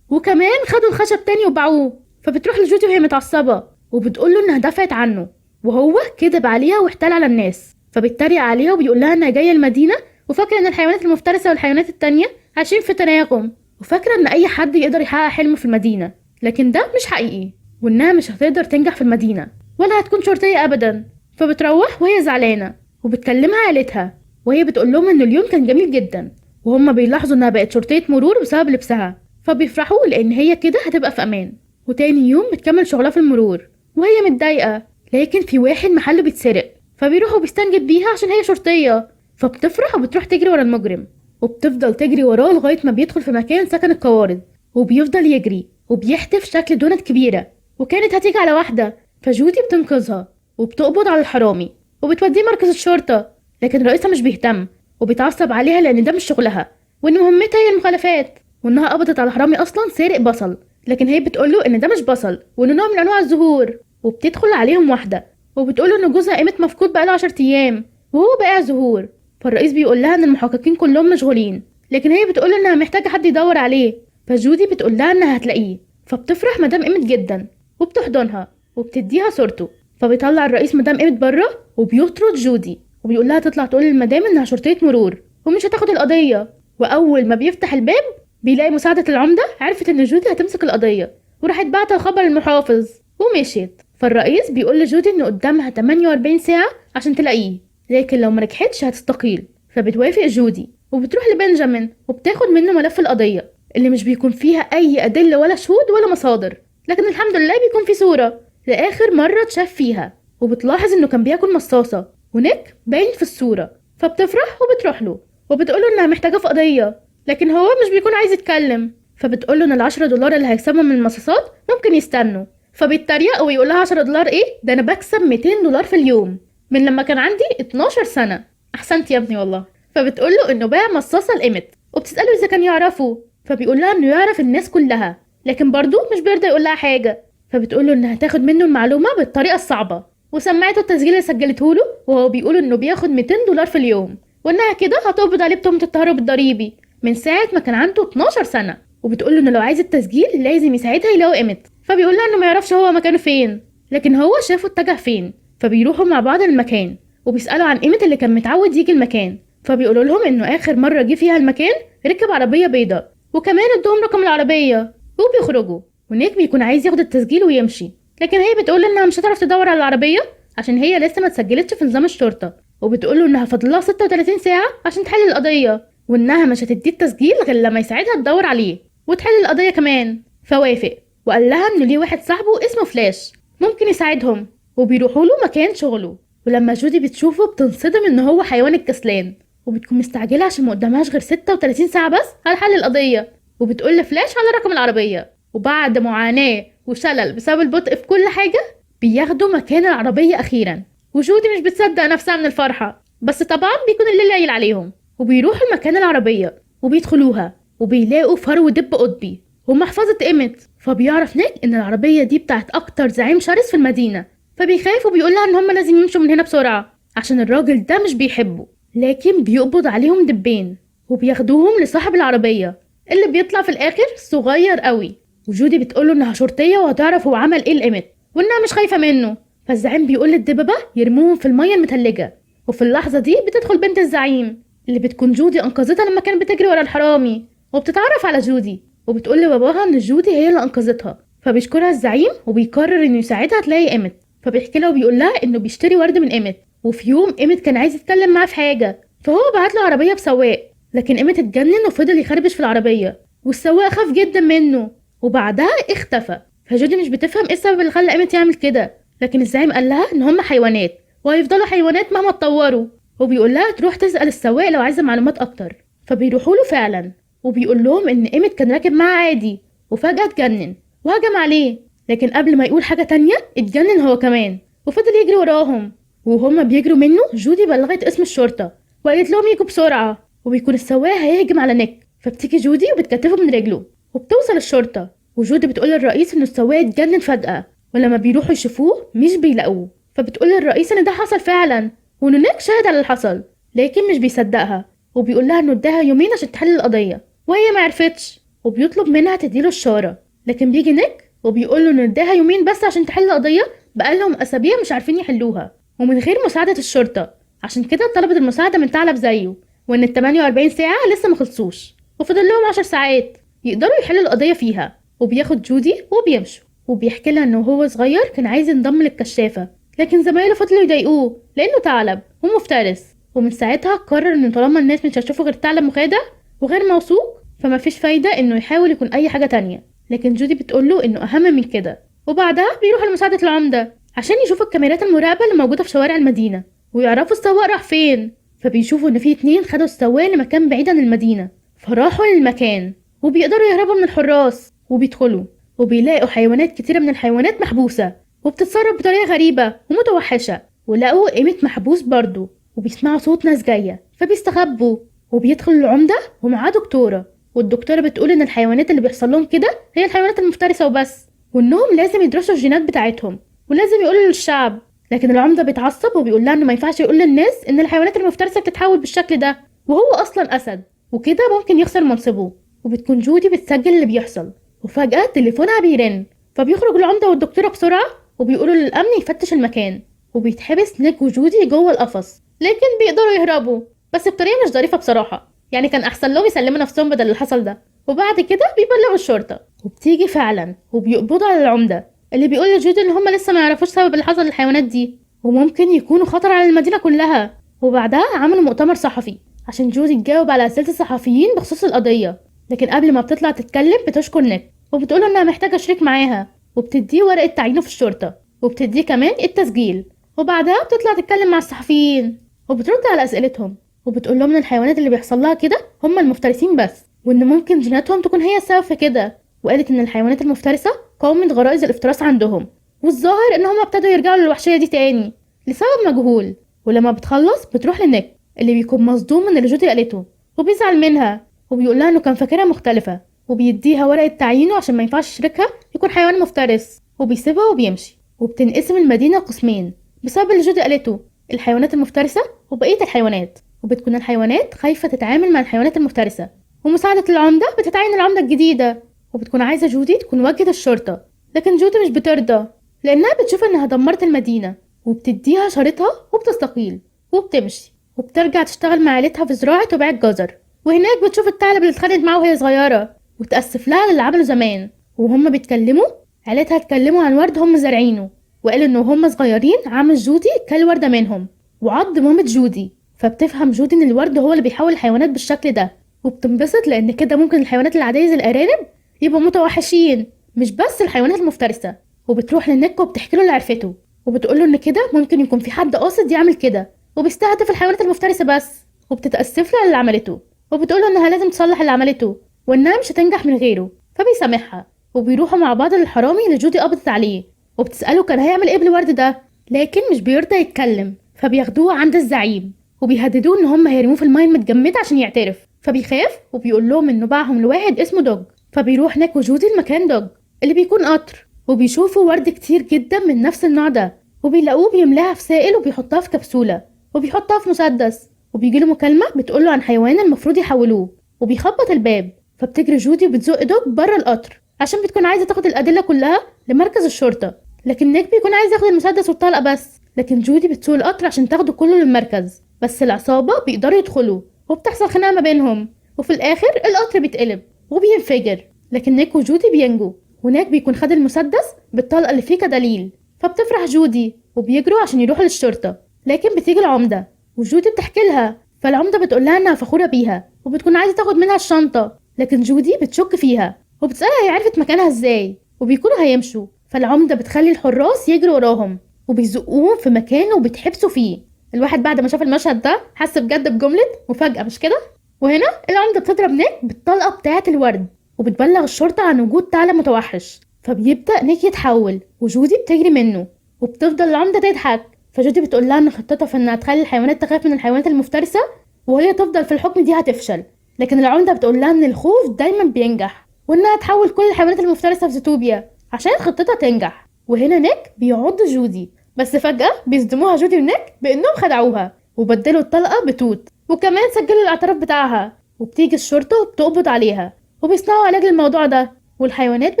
B: وكمان خدوا الخشب تاني وباعوه. فبتروح لجودي وهي متعصبة وبتقوله انها دفعت عنه، وهو كذب عليها واحتال على الناس. فبيتريق عليها وبيقول لها انها جايه المدينه وفاكره ان الحيوانات المفترسه والحيوانات التانية عايشين في تناغم، وفاكره ان اي حد يقدر يحقق حلمه في المدينه، لكن ده مش حقيقي، وانها مش هتقدر تنجح في المدينه ولا هتكون شرطيه ابدا. فبتروح وهي زعلانه وبتكلمها عيلتها، وهي بتقول لهم ان اليوم كان جميل جدا، وهم بيلاحظوا انها بقت شرطيه مرور بسبب لبسها. فبيفرحوا لان هي كده هتبقى في امان. وتاني يوم بتكمل شغلها في المرور وهي متضايقه، لكن في واحد محله بيتسرق، فبيروح وبيستنجد بيها عشان هي شرطيه. فبتفرح وبتروح تجري ورا المجرم، وبتفضل تجري وراه لغايه ما بيدخل في مكان سكن القوارض، وبيفضل يجري وبيحتف شكل دونت كبيره، وكانت هتيجي على واحده. فجودي بتنقذها وبتقبض على الحرامي وبتوديه مركز الشرطه، لكن رئيسها مش بيهتم وبيتعصب عليها لان ده مش شغلها، وان مهمتها هي المخالفات، وانها قبضت على حرامي اصلا سارق بصل، لكن هي بتقوله ان ده مش بصل وانه نوع من انواع الزهور. وبتدخل عليهم واحده وبتقوله ان جوزها قيمت مفقود بقاله 10 ايام وهو بائع زهور. فالرئيس بيقول لها ان المحققين كلهم مشغولين، لكن هي بتقول انها محتاجه حد يدور عليه. فجودي بتقول لها انها هتلاقيه. فبتفرح مدام قيمت جدا وبتحضنها وبتديها صورته. فبيطلع الرئيس مدام قيمت بره وبيطرد جودي وبيقول لها تطلع تقول للمدام انها شرطيه مرور ومش هتاخد القضيه. واول ما بيفتح الباب بيلاقي مساعده العمده عرفت ان جودي هتمسك القضيه، وراحت بعتها خبر المحافظ ومشيت. فالرئيس بيقول لجودي ان قدامها 48 ساعه عشان تلاقيه، لكن لو ما نجحتش هتستقيل. فبتوافق جودي وبتروح لبنجامين وبتاخد منه ملف القضيه اللي مش بيكون فيها اي ادله ولا شهود ولا مصادر، لكن الحمد لله بيكون في صوره لاخر مره اتشاف فيها، وبتلاحظ انه كان بياكل مصاصه ونيك باين في الصوره. فبتفرح وبتروح له وبتقوله انها محتاجه في قضيه، لكن هو مش بيكون عايز يتكلم. فبتقوله ان ال10 دولار اللي هيكسبهم من المصاصات ممكن يستنوا. فبيتريق ويقول لها 10 دولار ايه ده، انا بكسب 200 دولار في اليوم من لما كان عندي 12 سنه. احسنت يا ابني والله. فبتقول له انه باع مصاصه لقيمت، وبتساله اذا كان يعرفه، فبيقول لها انه يعرف الناس كلها، لكن برضه مش بيرضى يقول لها حاجه. فبتقول له انها تاخد منه المعلومه بالطريقه الصعبه، وسمعته التسجيل اللي سجلته له وهو بيقول انه بياخد 200 دولار في اليوم، وانها كده هتقبض عليه بتهمه التهرب الضريبي من ساعه ما كان عنده 12 سنه. وبتقول له انه لو عايز التسجيل لازم يساعدها يلاقوا قيمت. فبيقول لها انه ما يعرفش هو مكانه فين، لكن هو شافه اتجه فين. فبيروحوا مع بعض المكان وبيسالوا عن قيمه اللي كان متعود يجي المكان. فبيقولوا لهم انه اخر مره جه فيها المكان ركب عربيه بيضه، وكمان ادوهم رقم العربيه. وبيخرجوا ونيك بيكون عايز ياخد التسجيل ويمشي، لكن هي بتقول انها مش هتعرف تدور على العربيه عشان هي لسه ما اتسجلتش في نظام الشرطه. وبتقول له انها فاضلها 36 ساعه عشان تحل القضيه، وانها مش هتديه التسجيل غير لما يساعدها تدور عليه وتحل القضيه كمان. فوافق وقال لها انه ليه واحد صاحبه اسمه فلاش ممكن يساعدهم، وبيروحوا له مكان شغله. ولما جودي بتشوفه بتنصدم ان هو حيوان الكسلان، وبتكون مستعجله عشان ما قدامهاش غير 36 ساعه بس على حل القضيه. وبتقول لفلاش على رقم العربيه، وبعد معاناه وشلل بسبب البطء في كل حاجه بياخدوا مكان العربيه اخيرا. وجودي مش بتصدق نفسها من الفرحه، بس طبعا بيكون الليل قايل عليهم. وبيروحوا لمكان العربيه وبيدخلوها وبيلاقوا فرو دب قطبي ومحفظه قيمت. فبيعرف نيك ان العربيه دي بتاعت اكتر زعيم شرس في المدينه، فبيخاف وبيقول لها ان هم لازم يمشوا من هنا بسرعه عشان الراجل ده مش بيحبه. لكن بيقبض عليهم دبين وبياخدوهم لصاحب العربيه اللي بيطلع في الاخر صغير قوي. وجودي بتقوله انها شرطيه وهتعرف هو عمل ايه لقيمت وانها مش خايفه منه. فالزعيم بيقول للدببه يرموهم في الميه المتلجه. وفي اللحظه دي بتدخل بنت الزعيم اللي بتكون جودي انقذتها لما كانت بتجري ورا الحرامي، وبتتعرف على جودي وبتقول لباباها ان جودي هي اللي انقذتها فبيشكرها الزعيم وبيقرر انه يساعدها تلاقي ايمت. فبيحكي لها وبيقول لها انه بيشتري ورد من ايمت، وفي يوم ايمت كان عايز يتكلم معاه في حاجه، فهو بعت له عربيه بسواق، لكن ايمت اتجنن وفضل يخربش في العربيه، والسواق خاف جدا منه وبعدها اختفى. فجودي مش بتفهم ايه السبب اللي خلى ايمت يعمل كده، لكن الزعيم قال لها ان هم حيوانات وهيفضلوا حيوانات مهما اتطوروا، وبيقول لها تروح تسأل السواق لو عايزه معلومات اكتر. فبيروحوا له فعلا، وبيقول لهم ان ايمت كان راكب معاه عادي وفجأة اتجنن وهجم عليه، لكن قبل ما يقول حاجة تانية اتجنن هو كمان وفضل يجري وراهم. وهما بيجروا منه جودي بلغت اسم الشرطة وقالت لهم يجوا بسرعة، وبيكون السواق هيهجم على نيك، فبتيجي جودي وبتكتفه من رجله وبتوصل الشرطة، وجودي بتقول للرئيس ان السواق اتجنن فجأة، ولما بيروحوا يشوفوه مش بيلاقوه. فبتقول للرئيس ان ده حصل فعلا وان نيك شاهد على اللي حصل، لكن مش بيصدقها، وبيقول لها انه اداها يومين عشان تحل القضية وهي ما عرفتش، وبيطلب منها تديله الشارة، لكن بيجي نيك وبيقول له انه اداها يومين بس عشان تحل القضية، بقالهم اسابيع مش عارفين يحلوها ومن غير مساعدة الشرطة، عشان كده طلبت المساعدة من ثعلب زيه، وان ال 48 ساعة لسه ما خلصوش وفضل لهم 10 ساعات يقدروا يحلوا القضية فيها. وبياخد جودي وبيمشوا، وبيحكي لها انه هو صغير كان عايز ينضم للكشافة، لكن زمايله فضلوا يضايقوه لانه ثعلب ومفترس، ومن ساعتها قرر انه طالما الناس مش هتشوفه غير ثعلب مخادع وغير موثوق فما فيش فايدة انه يحاول يكون اي حاجة تانية. لكن جودي بتقوله انه اهم من كده، وبعدها بيروح لمساعدة العمدة عشان يشوفوا الكاميرات المراقبة اللي موجودة في شوارع المدينة ويعرفوا السواق راح فين. فبيشوفوا ان في 2 خدوا السواق لمكان بعيد عن المدينة، فراحوا للمكان وبيقدروا يهربوا من الحراس، وبيدخلوا وبيلاقوا حيوانات كتيرة من الحيوانات محبوسة وبتتصرف بطريقة غريبة ومتوحشة، ولقوا قيمة محبوس برضه، وبيسمعوا صوت ناس جاية فبيستخبوا، وبيدخل العمدة ومعاه دكتورة، والدكتورة بتقول ان الحيوانات اللي بيحصل لهم كده هي الحيوانات المفترسة وبس، وانهم لازم يدرسوا الجينات بتاعتهم ولازم يقولوا للشعب. لكن العمدة بيتعصب وبيقول لها انه ما ينفعش يقول للناس ان الحيوانات المفترسة بتتحول بالشكل ده، وهو اصلا اسد وكده ممكن يخسر منصبه. وبتكون جودي بتسجل اللي بيحصل، وفجأة تليفونها بيرن، فبيخرج العمدة والدكتورة بسرعة وبيقولوا للأمن يفتش المكان، وبيتحبس نيك وجودي جوه القفص، لكن بيقدروا يهربوا بس بطريقة مش ظريفة بصراحة، يعني كان أحسن لهم يسلموا نفسهم بدل اللي حصل ده. وبعد كده بيبلغوا الشرطة وبتيجي فعلا وبيقبضوا على العمدة اللي بيقول لجودي ان هم لسه ما يعرفوش سبب اللي حصل للحيوانات دي وممكن يكونوا خطر على المدينة كلها. وبعدها عملوا مؤتمر صحفي عشان جودي تجاوب على أسئلة الصحفيين بخصوص القضية، لكن قبل ما بتطلع تتكلم بتشكر نيك وبتقول انها محتاجة شريك معاها، وبتديه ورقة تعيينه في الشرطة وبتديه كمان التسجيل. وبعدها بتطلع تتكلم مع الصحفيين وبترد على أسئلتهم، وبتقول لهم ان الحيوانات اللي بيحصل لها كده هم المفترسين بس، وان ممكن جيناتهم تكون هي السبب في كده. وقالت ان الحيوانات المفترسة قاومت غرائز الافتراس عندهم، والظاهر ان هم ابتدوا يرجعوا للوحشية دي تاني لسبب مجهول. ولما بتخلص بتروح لنيك اللي بيكون مصدوم من اللي جودي قالته وبيزعل منها، وبيقول لها انه كان فاكرها مختلفة، وبيديها ورقة تعيينه عشان ما ينفعش شريكها يكون حيوان مفترس، وبيسيبها وبيمشي. وبتنقسم المدينة قسمين بسبب اللي جودي قالته، الحيوانات المفترسة وبقية الحيوانات، وبتكون الحيوانات خايفة تتعامل مع الحيوانات المفترسة، ومساعدة العمدة بتتعين العمدة الجديدة، وبتكون عايزة جودي تكون واجهة الشرطة، لكن جودي مش بترضى لأنها بتشوف إنها دمرت المدينة، وبتديها شارتها وبتستقيل وبتمشي، وبترجع تشتغل مع عيلتها في زراعة وبيع الجزر. وهناك بتشوف الثعلب اللي اتخانقت معاه وهي صغيرة وتأسف لها على اللي عمله زمان. وهم بيتكلموا عيلتها اتكلموا عن ورد هم زارعينه، وقالوا إنه هم صغيرين عم جودي كل وردة منهم وعض مامة جودي، فبتفهم جودي إن الورد هو اللي بيحول الحيوانات بالشكل ده، وبتنبسط لأن كده ممكن الحيوانات العادية زي الأرانب يبقوا متوحشين مش بس الحيوانات المفترسة. وبتروح للنك وبتحكي له اللي عرفته، وبتقوله إن كده ممكن يكون في حد قاصد يعمل كده وبيستهدف الحيوانات المفترسة بس، وبتتأسف له على اللي عملته، وبتقوله إنها لازم تصلح اللي عملته وإنها مش هتنجح من غيره، فبيسامحها. وبيروحوا مع بعض للحرامي اللي جودي قبضت عليه، وبتسأله كان هيعمل إيه بالورد ده، لكن مش بيرضى يتكلم، فبياخدوه عند الزعيم وبيهددوه إن هم هيرموه في المايه المتجمدة عشان يعترف، فبيخاف وبيقول لهم إنه باعهم لواحد اسمه دوج. فبيروح نيك وجودي المكان دوج اللي بيكون قطر، وبيشوفوا ورد كتير جدا من نفس النوع ده، وبيلاقوه بيملاها في سائل وبيحطها في كبسولة وبيحطها في مسدس، وبيجيله مكالمة بتقوله عن حيوان المفروض يحولوه، وبيخبط الباب، فبتجري جودي وبتزق دوج بره القطر عشان بتكون عايزة تاخد الأدلة كلها لمركز الشرطة، لكن نيك بيكون عايز ياخد المسدس والطلقة بس، لكن جودي بتسوق القطر عشان تاخده كله للمركز، بس العصابة بيقدروا يدخلوا وبتحصل خناقة ما بينهم، وفي الآخر القطر بيتقلب وبينفجر، لكن نيك وجودي بينجوا هناك بيكون خد المسدس بالطلقة اللي فيه كدليل، فبتفرح جودي وبيجروا عشان يروحوا للشرطة. لكن بتيجي العمدة وجودي بتحكي لها، فالعمدة بتقول لها انها فخورة بيها وبتكون عايزة تاخد منها الشنطة، لكن جودي بتشك فيها وبتسألها هي عرفت مكانها ازاي، وبيكونوا هيمشوا، فالعمدة بتخلي الحراس يجروا وراهم وبيزقوهم في مكان وبتحبسوا فيه. الواحد بعد ما شاف المشهد ده حس بجد بجملة مفاجأة، مش كده؟ وهنا العمدة بتضرب نيك بالطلقة بتاعة الورد وبتبلغ الشرطة عن وجود ثعلب متوحش، فبيبدأ نيك يتحول وجودي بتجري منه، وبتفضل العمدة تضحك. فجودي بتقول لها ان خطتها في انها تخلي الحيوانات تخاف من الحيوانات المفترسة وهي تفضل في الحكم دي هتفشل، لكن العمدة بتقول لها ان الخوف دايما بينجح وانها تحول كل الحيوانات المفترسة في زيتوبيا عشان خطتها تنجح. وهنا نيك بيعض جودي، بس فجأة بيصدموها جودي ونيك بانهم خدعوها وبدلوا الطلقة بتوت، وكمان سجلوا الاعتراف بتاعها، وبتيجي الشرطة وبتقبض عليها وبيصنعوا علاج للموضوع ده، والحيوانات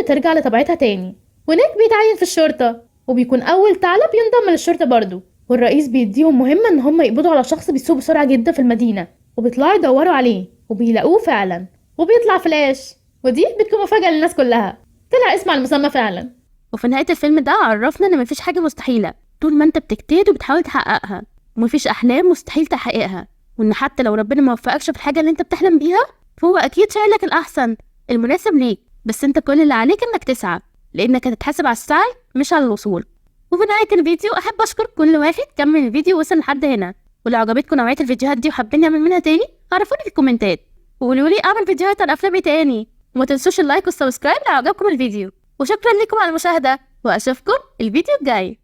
B: بترجع لطبيعتها تاني. ونيك بيتعين في الشرطة وبيكون أول ثعلب ينضم للشرطة برضه، والرئيس بيديهم مهمة إن هم يقبضوا على شخص بيسوق بسرعة جدا في المدينة، وبيطلعوا يدوروا عليه وبيلاقوه فعلا وبيطلع فلاش، ودي بتكون مفاجأة للناس كلها، طلع اسم على المسمى فعلا.
A: وفي نهاية الفيلم ده عرفنا إن مفيش حاجة مستحيلة طول ما أنت بتجتهد وبتحاول تحققها، ومفيش أحلام مستحيل تحققها، وإن حتى لو ربنا ما وفقكش في الحاجة اللي أنت بتحلم بيها فهو أكيد شايلك الأحسن المناسب ليك، بس أنت كل اللي عليك إنك تسعى، لأنك هتتحاسب على السعي مش على الوصول. وفي نهاية الفيديو أحب أشكر كل واحد كمل الفيديو ووصل لحد هنا، ولو عجبتكم نوعية الفيديوهات دي وحابين نعمل منها تاني عرفوني في الكومنتات، وقولولي أعمل فيديوهات عن أفلام تاني، وما تنسوش اللايك والسبسكرايب لو عجبكم الفيديو. وشكرا لكم على المشاهدة، وأشوفكم الفيديو الجاي.